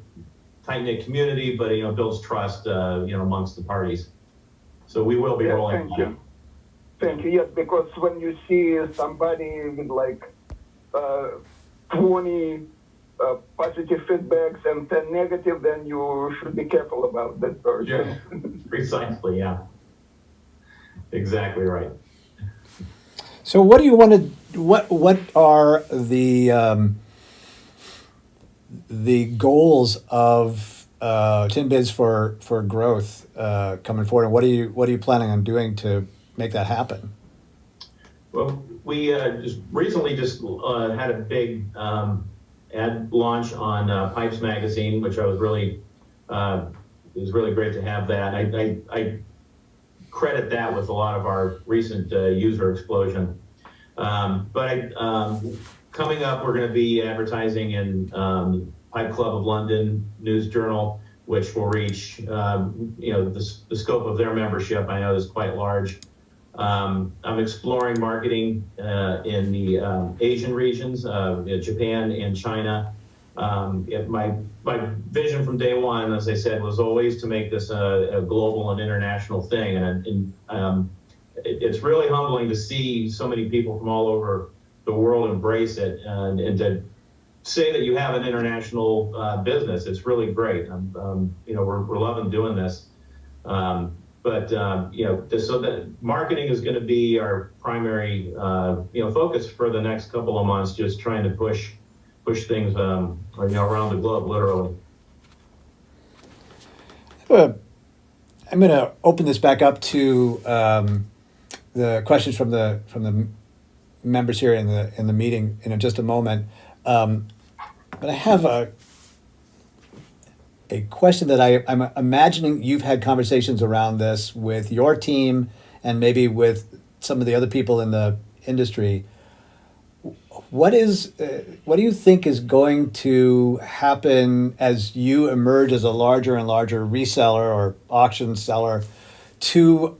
tight-knit community, but builds trust amongst the parties. So we will be rolling. Thank you. Thank you. Yes, because when you see somebody with like 20 positive feedbacks and 10 negative, then you should be careful about that person. Yeah, precisely. Yeah. Exactly right. So what do you want to, what are the goals of Tinbids for growth coming forward, and what are you planning on doing to make that happen? Well, we just recently had a big ad launch on Pipes Magazine, which I was really it was really great to have that. I credit that with a lot of our recent user explosion. But coming up, we're going to be advertising in Pipe Club of London News Journal, which will reach the scope of their membership. I know is quite large. I'm exploring marketing in the Asian regions, Japan and China. My vision from day one, as I said, was always to make this a global and international thing. And it's really humbling to see so many people from all over the world embrace it, and to say that you have an international business. It's really great. We're loving doing this. But so that marketing is going to be our primary focus for the next couple of months, just trying to push things around the globe, literally. I'm going to open this back up to the questions from the members here in the meeting in just a moment. But I have a question that I'm imagining you've had conversations around this with your team and maybe with some of the other people in the industry. What do you think is going to happen as you emerge as a larger and larger reseller or auction seller to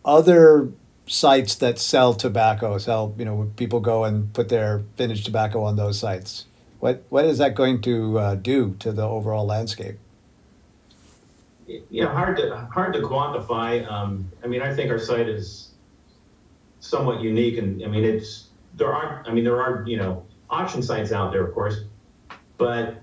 other sites that sell tobacco, people go and put their finished tobacco on those sites? What is that going to do to the overall landscape? Yeah, hard to quantify. I think our site is somewhat unique, and there are auction sites out there, of course, but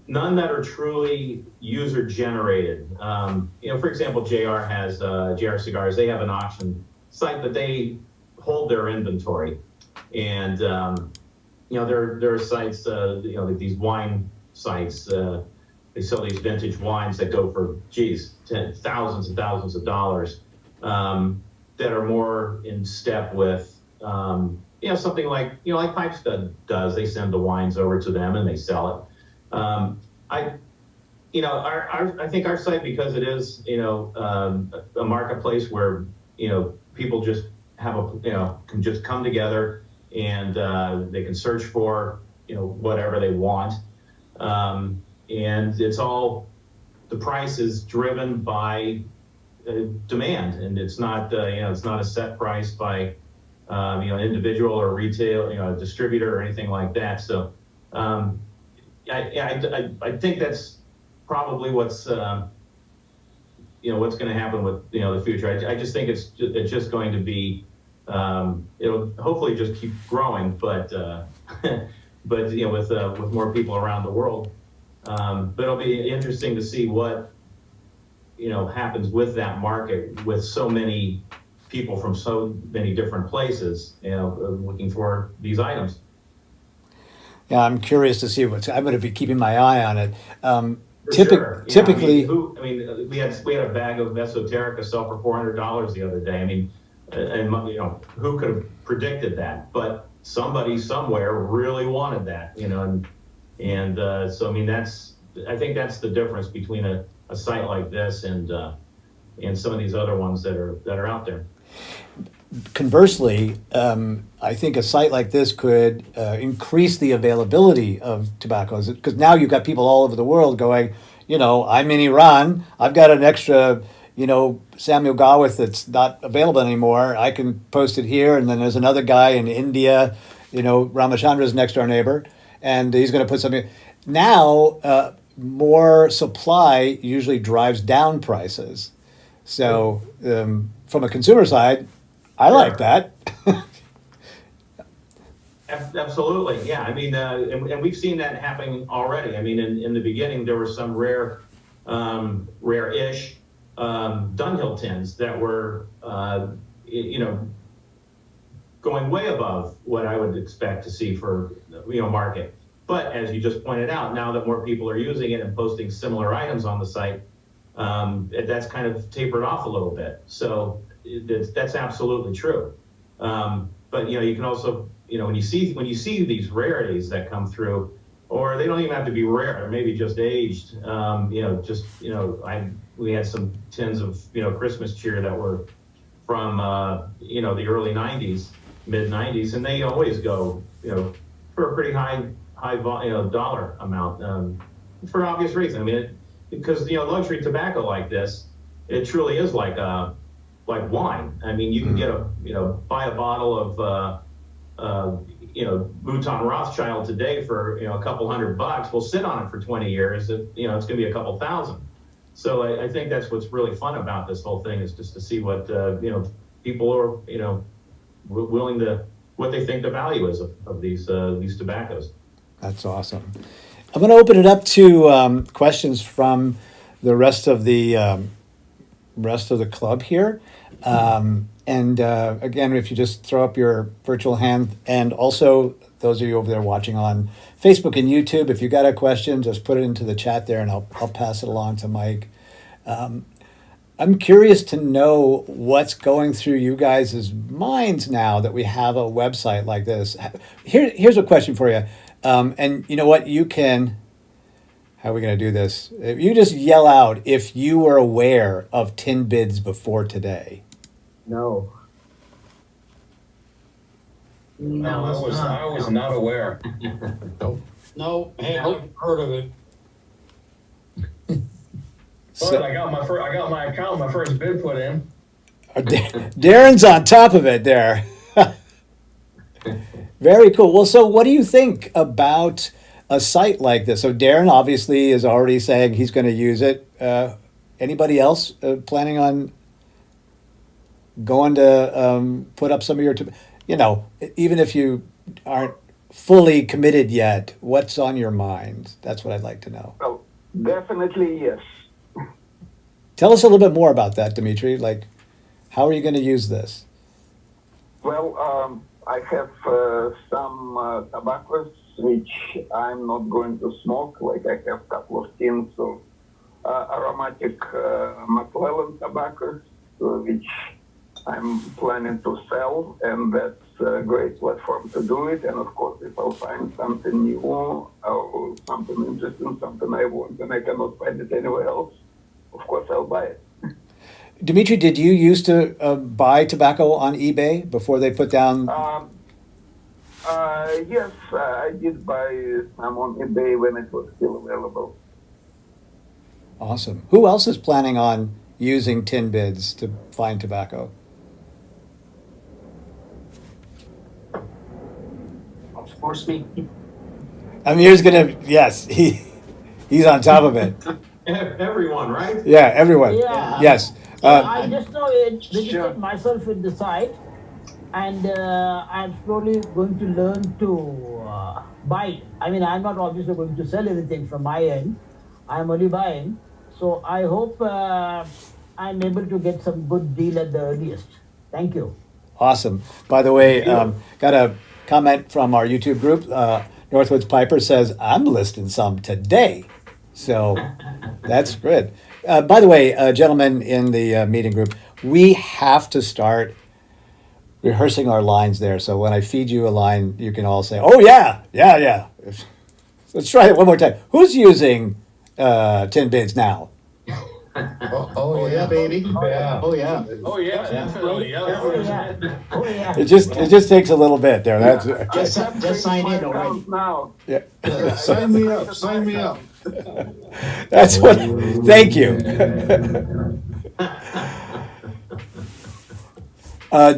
none that are truly user generated. For example, JR has JR Cigars. They have an auction site, but they hold their inventory, and there are sites, like these wine sites. They sell these vintage wines that go for thousands and thousands of dollars, that are more in step with something like Pipes does. They send the wines over to them and they sell it. I think our site, because it is a marketplace where people just have can just come together and they can search for, whatever they want. And it's all, the price is driven by demand, and it's not, it's not a set price by, an individual or retail, a distributor or anything like that. So I think that's probably what's, what's going to happen with, the future. I just think it's just going to be, it'll hopefully just keep growing, but with more people around the world. But it'll be interesting to see what, happens with that market, with so many people from so many different places, looking for these items. Yeah, I'm curious to see I'm going to be keeping my eye on it. Sure. Yeah, Typically, we had a bag of esoterica sell for $400 the other day. I mean, and who could have predicted that? But somebody somewhere really wanted that, and so I mean I think that's the difference between a site like this and some of these other ones that are out there. conversely, I think a site like this could increase the availability of tobaccos, because now you've got people all over the world going, I'm in Iran, I've got an extra, Samuel Gawith that's not available anymore. I can post it here, and then there's another guy in India, Ramachandra's next door neighbor, and he's going to put something. Now, more supply usually drives down prices. So from a consumer side, I like that. Absolutely, yeah. I mean, and we've seen that happening already. I mean, in the beginning, there were some rare-ish Dunhill tins that were, going way above what I would expect to see for, market. But as you just pointed out, now that more people are using it and posting similar items on the site, that's kind of tapered off a little bit. So that's absolutely true. But you can also, when you see these rarities that come through, or they don't even have to be rare, they're maybe just aged. We had some tins of Christmas cheer that were from the early '90s, mid '90s, and they always go for a pretty high dollar amount, for obvious reason. I mean, because luxury tobacco like this, it truly is like wine. I mean, you can get buy a bottle of Mouton Rothschild today for a couple $100. We'll sit on it for 20 years. It's going to be a couple thousand. So I think that's what's really fun about this whole thing, is just to see what people are willing to, what they think the value is of these tobaccos. That's awesome. I'm going to open it up to questions from the rest of the club here. And again, if you just throw up your virtual hand, and also those of you over there watching on Facebook and YouTube, if you got a question, just put it into the chat there, and I'll pass it along to Mike. I'm curious to know what's going through you guys' minds now that we have a website like this. Here's a question for you. And you know what? You can, how are we going to do this? If you just yell out if you were aware of Tinbids before today. No. No, I was not aware. No, haven't heard of it. But I got my account, my first bid put in. Darren's on top of it there. Very cool. Well, so what do you think about a site like this? So Darren obviously is already saying he's going to use it. Anybody else planning on going to put up some of your, even if you aren't fully committed yet, what's on your mind? That's what I'd like to know. Well, definitely yes. Tell us a little bit more about that, Dimitri. Like, how are you going to use this? Well, I have some tobaccos which I'm not going to smoke. Like, I have a couple of tins of aromatic McClellan tobaccos, which I'm planning to sell, and that's a great platform to do it. And of course, if I'll find something new or something interesting, something I want and I cannot find it anywhere else, of course I'll buy it. Dimitri, did you used to buy tobacco on eBay before they put down? Yes, I did buy some on eBay when it was still available. Awesome. Who else is planning on using Tinbids to find tobacco? Of course, me. Amir's gonna, yes, he's on top of it. Everyone, right? Yeah, everyone. Yeah. Yes. I just now registered Sure. myself with the site, and I'm slowly going to learn to buy. I mean, I'm not obviously going to sell anything from my end. I'm only buying. So I hope I'm able to get some good deal at the earliest. Thank you. Awesome. By the way, got a comment from our YouTube group. Northwoods Piper says, I'm listing some today. So that's good. By the way, gentlemen in the meeting group, we have to start rehearsing our lines there. So when I feed you a line, you can all say, oh, yeah, yeah, yeah. Let's try it one more time. Who's using Tinbids now? Oh, yeah, baby. Yeah. Oh, yeah. Oh, yeah, definitely. Yeah. Oh yeah. It just takes a little bit there. That's Just sign in already. Now, yeah. Sign me up, sign me up. That's what. Thank you.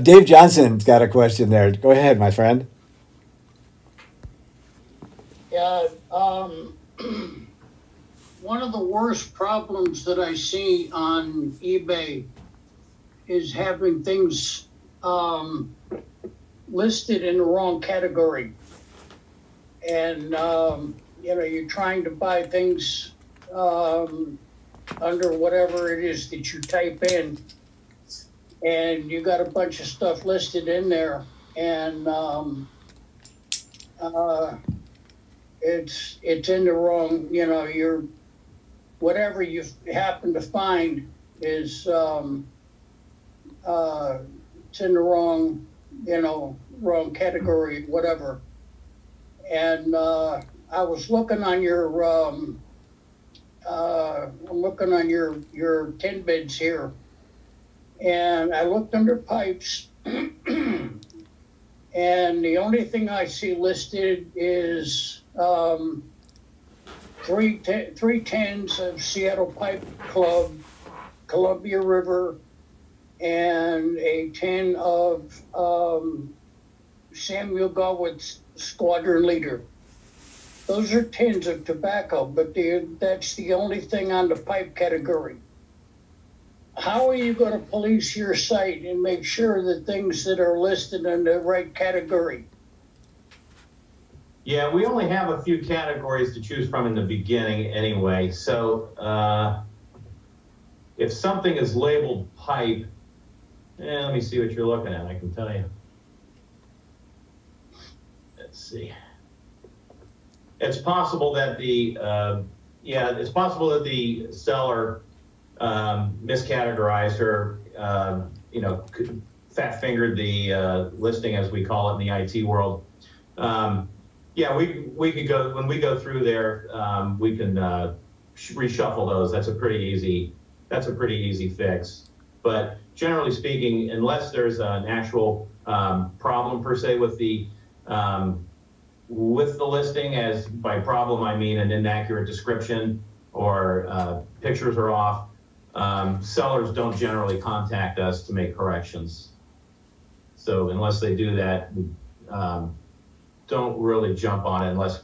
Dave Johnson's got a question there. Go ahead, my friend. Yeah, one of the worst problems that I see on eBay is having things listed in the wrong category. And, you're trying to buy things under whatever it is that you type in. And you got a bunch of stuff listed in there. And it's in the wrong, you're, whatever you happen to find is it's in the wrong, wrong category, whatever. And I was looking on your I'm looking on your Tinbids here, and I looked under pipes, and the only thing I see listed is 3 tins of Seattle Pipe Club, Columbia River, and a tin of Samuel Gawit's Squadron Leader. Those are tins of tobacco, but that's the only thing on the pipe category. How are you going to police your site and make sure that things that are listed in the right category? Yeah, we only have a few categories to choose from in the beginning anyway. So if something is labeled pipe, let me see what you're looking at. I can tell you. Let's see. It's possible that the seller miscategorized or fat-fingered the listing, as we call it in the IT world. We could go, when we go through there, we can reshuffle those. That's a pretty easy fix. But generally speaking, unless there's an actual problem per se with the listing, as by problem I mean an inaccurate description or pictures are off, sellers don't generally contact us to make corrections. So unless they do that, don't really jump on it unless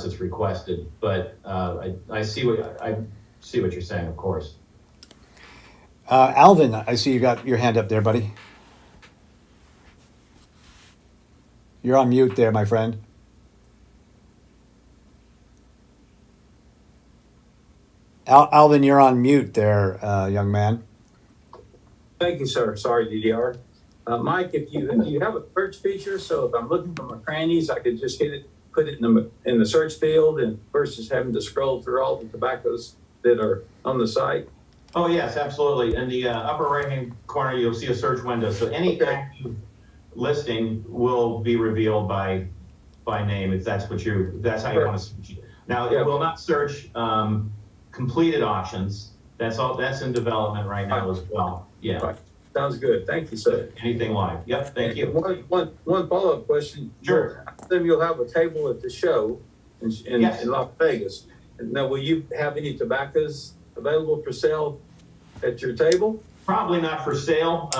it's requested. But I see what you're saying, of course. Alvin, I see you got your hand up there, buddy. You're on mute there, my friend. Alvin, you're on mute there, young man. Thank you, sir. Sorry, DDR. Mike, if you have a search feature, so if I'm looking for my crannies, I could just hit it, put it in the search field, and versus having to scroll through all the tobaccos that are on the site. Oh yes, absolutely. In the upper right-hand corner, you'll see a search window. So any active listing will be revealed by name if that's how you want to search it. Now it will not search completed auctions. That's in development right now as well. Yeah. Right. Sounds good. Thank you, sir. Anything live. Yep, thank you. One follow-up question. Sure. I assume you'll have a table at the show in Las Vegas. Now, will you have any tobaccos available for sale at your table? Probably not for sale.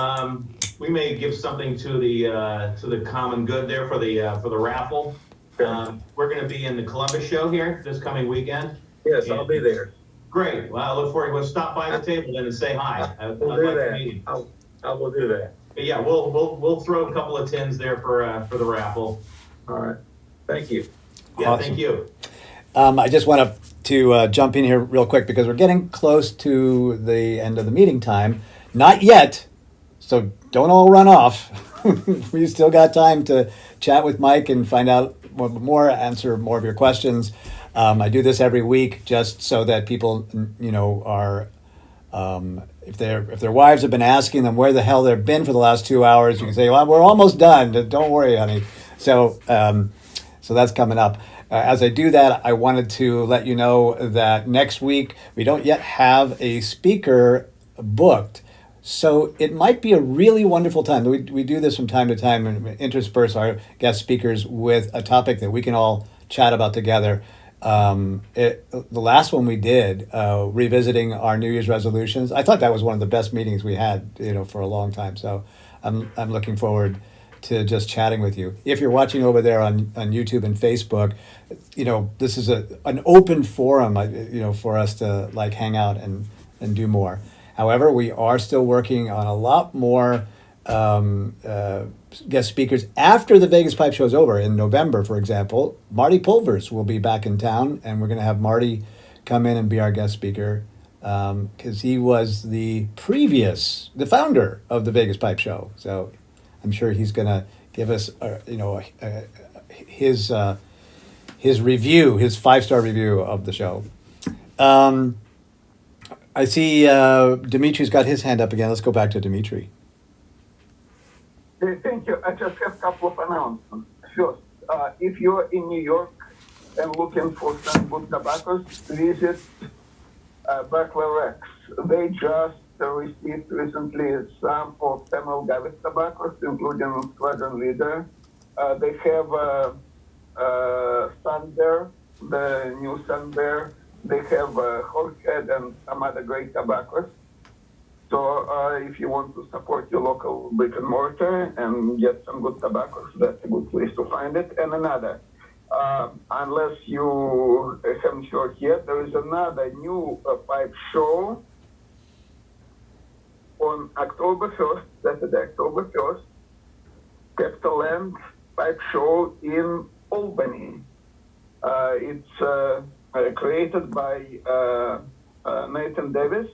We may give something to the common good there for the raffle. We're going to be in the Columbus show here this coming weekend. Yes, I'll be there. Great. Well, I look forward. We'll stop by the table then and say hi. We'll do that. I will do that. But yeah, we'll throw a couple of tins there for the raffle. All right. Thank you. Yeah, Awesome. thank you. I just want to jump in here real quick because we're getting close to the end of the meeting time. Not yet, so don't all run off. We still got time to chat with Mike and find out more, answer more of your questions. I do this every week just so that people, are if their wives have been asking them where the hell they've been for the last 2 hours, you can say, well, we're almost done. Don't worry, honey. So that's coming up. As I do that, I wanted to let you know that next week we don't yet have a speaker booked. So it might be a really wonderful time. We do this from time to time and intersperse our guest speakers with a topic that we can all chat about together. The last one we did, revisiting our New Year's resolutions, I thought that was one of the best meetings we had, for a long time. So I'm looking forward to just chatting with you. If you're watching over there on YouTube and Facebook, this is an open forum, for us to hang out and do more. However, we are still working on a lot more guest speakers after the Vegas Pipe Show is over. In November, for example, Marty Pulvers will be back in town, and we're going to have Marty come in and be our guest speaker because he was the founder of the Vegas Pipe Show. So I'm sure he's going to give us, his review, his 5-star review of the show. I see Dimitri's got his hand up again. Let's go back to Dimitri. Thank you. I just have a couple of announcements. First, if you're in New York and looking for some good tobaccos, visit Berkeley Rex. They just received recently some of Samuel Gavitt's tobaccos, including Squadron Leader. They have Sun Bear, the new Sun Bear. They have Horsehead and some other great tobaccos. So if you want to support your local brick and mortar and get some good tobaccos, that's a good place to find it. And another, unless you haven't heard yet, there is another new pipe show on October 1st, Saturday, October 1st, Capital Land Pipe Show in Albany. It's created by Nathan Davis.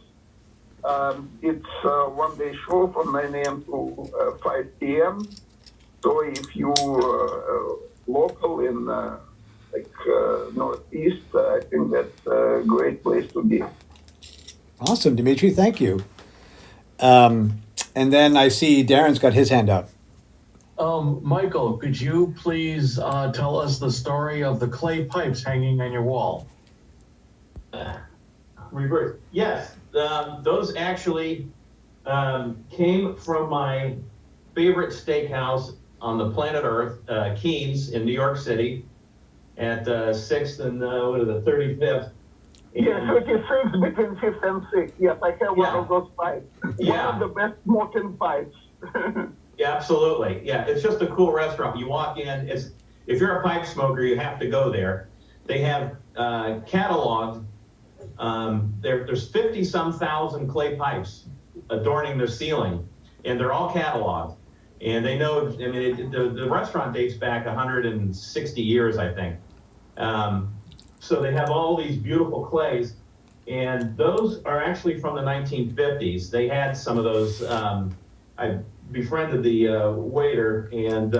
It's a one-day show from 9 a.m. to 5 p.m. So if you local in Northeast, I think that's a great place to be. Awesome, Dimitri. Thank you. And then I see Darren's got his hand up. Michael, could you please tell us the story of the clay pipes hanging on your wall? Reverse. Yes, those actually came from my favorite steakhouse on the planet Earth, Keen's in New York City, at 6th and 35th. Yeah, 36 between 5th and 6th. Yes, I have one of those pipes. Yeah. One of the best smoking pipes. Yeah, absolutely. Yeah, it's just a cool restaurant. You walk in, if you're a pipe smoker, you have to go there. They have cataloged, there's 50-some thousand clay pipes adorning their ceiling, and they're all cataloged. And they know, the restaurant dates back 160 years, I think. So they have all these beautiful clays, and those are actually from the 1950s. They had some of those. I befriended the waiter and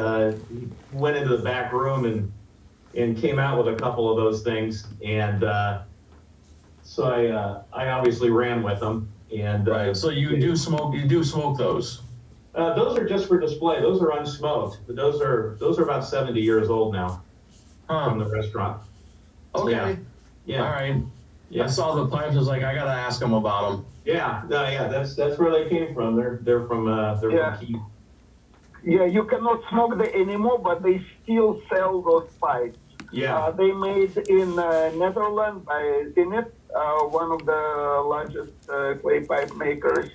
went into the back room and came out with a couple of those things. And so I obviously ran with them. And right. So you do smoke those? Those are just for display. Those are unsmoked, but those are about 70 years old now from the restaurant. Okay. Yeah. All right. I saw the pipes. I was like, I gotta ask him about them. Yeah, no, yeah, that's where they came from. They're from Kiev. Yeah, you cannot smoke them anymore, but they still sell those pipes. Yeah. They made in Netherlands by Tinbids, one of the largest clay pipe makers.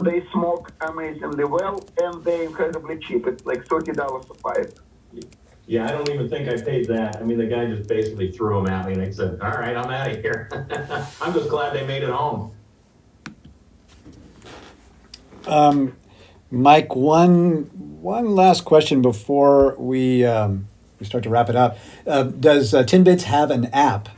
They smoke amazingly well, and they're incredibly cheap. It's like $30 a pipe. Yeah, I don't even think I paid that. I mean, the guy just basically threw them at me, and I said, "All right, I'm out of here." I'm just glad they made it home. Mike, one last question before we start to wrap it up. Does Tinbids have an app?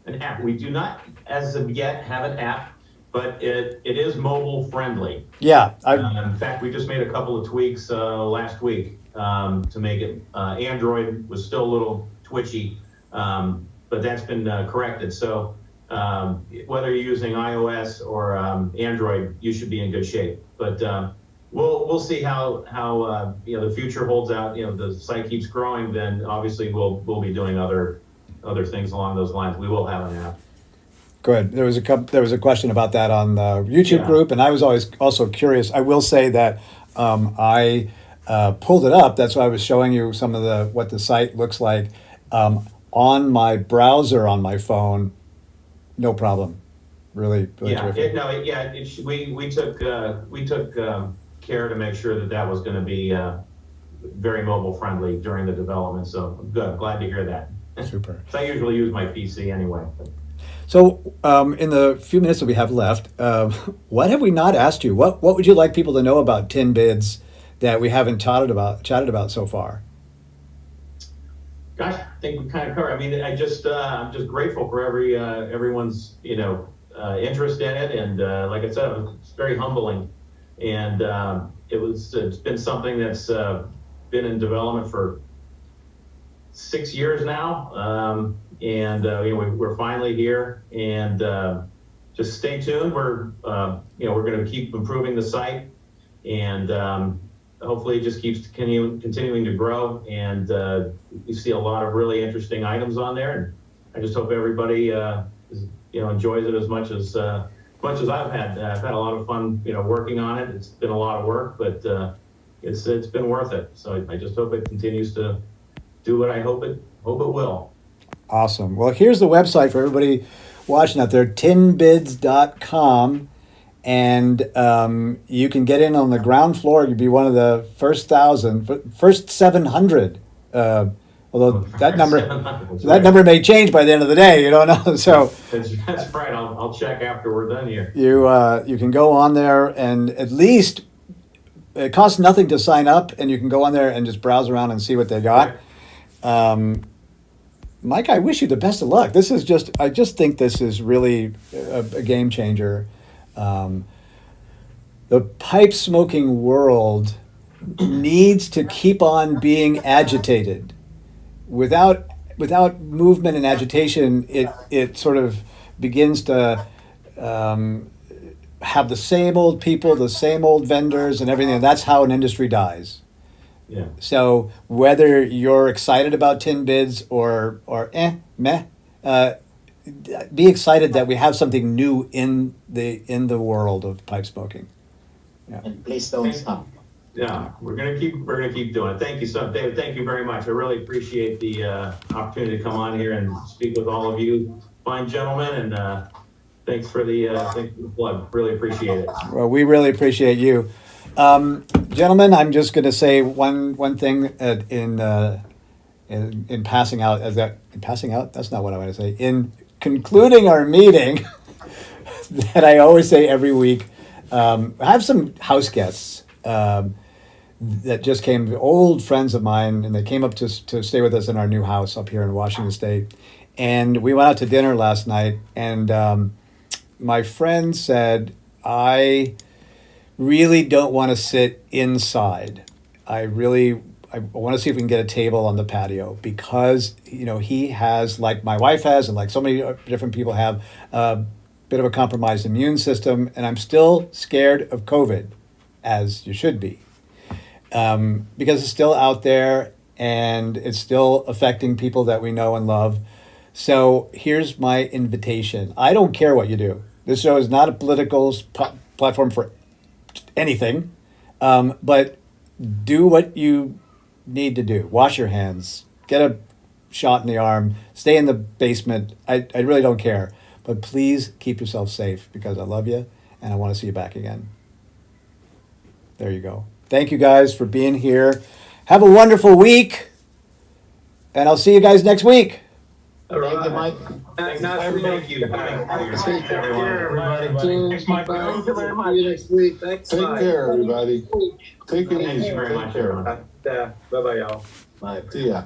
An app. We do not, as of yet, have an app, but it is mobile friendly. Yeah. In fact, we just made a couple of tweaks last week to make it. Android was still a little twitchy, but that's been corrected. So whether you're using iOS or Android, you should be in good shape. But we'll see how the future holds out. The site keeps growing, then obviously we'll be doing other things along those lines. We will have an app. Good. There was a question about that on the YouTube group, and I was always also curious. I will say that I pulled it up. That's why I was showing you some of what the site looks like on my browser on my phone. No problem. Really terrific. We took care to make sure that was going to be very mobile friendly during the development. So good. Glad to hear that. Super. So I usually use my PC anyway. So in the few minutes that we have left, what have we not asked you? What would you like people to know about Tinbids that we haven't chatted about so far? Gosh, I think we kind of covered. I mean, I'm just grateful for everyone's interest in it, and like I said, it's very humbling, and it's been something that's been in development for 6 years now, and we're finally here, and just stay tuned. We're going to keep improving the site, and hopefully it just keeps continuing to grow, and you see a lot of really interesting items on there, and I just hope everybody enjoys it as much as I've had. I've had a lot of fun working on it. It's been a lot of work, but it's been worth it. So I just hope it continues to do what I hope it will. Awesome. Well, here's the website for everybody watching out there, tinbids.com. And you can get in on the ground floor. You'd be one of the first 700. Although that number may change by the end of the day. You don't know. So that's right. I'll check after we're done here. You can go on there, and at least it costs nothing to sign up, and you can go on there and just browse around and see what they got. Mike, I wish you the best of luck. I just think this is really a game changer. The pipe smoking world needs to keep on being agitated. Without movement and agitation, it sort of begins to have the same old people, the same old vendors, and everything. And that's how an industry dies. Yeah. So whether you're excited about Tinbids or meh. Be excited that we have something new in the world of pipe smoking. Yeah. And please don't stop. Yeah, we're gonna keep doing it. Thank you, David. Thank you very much. I really appreciate the opportunity to come on here and speak with all of you fine gentlemen, and thanks for the plug. Really appreciate it. Well, we really appreciate you, gentlemen. I'm just going to say one thing in passing out. Passing out? That's not what I want to say. In concluding our meeting, that I always say every week, I have some house guests that just came, old friends of mine, and they came up to stay with us in our new house up here in Washington State. And we went out to dinner last night, and my friend said, I really don't want to sit inside. I want to see if we can get a table on the patio, because he has, like my wife has, and like so many different people have, a bit of a compromised immune system, and I'm still scared of COVID, as you should be, because it's still out there and it's still affecting people that we know and love. So here's my invitation. I don't care what you do. This show is not a political platform for anything, but do what you need to do. Wash your hands. Get a shot in the arm. Stay in the basement. I really don't care. But please keep yourself safe because I love you and I want to see you back again. There you go. Thank you guys for being here. Have a wonderful week. And I'll see you guys next week. Thank you, Mike. Thank you. Take care, everybody. Thanks, Mike. Thank you very much. See you next week. Thanks. Take care, everybody. Take it Thank easy. you very Take much, care. everyone. Bye-bye, y'all. Bye. See ya.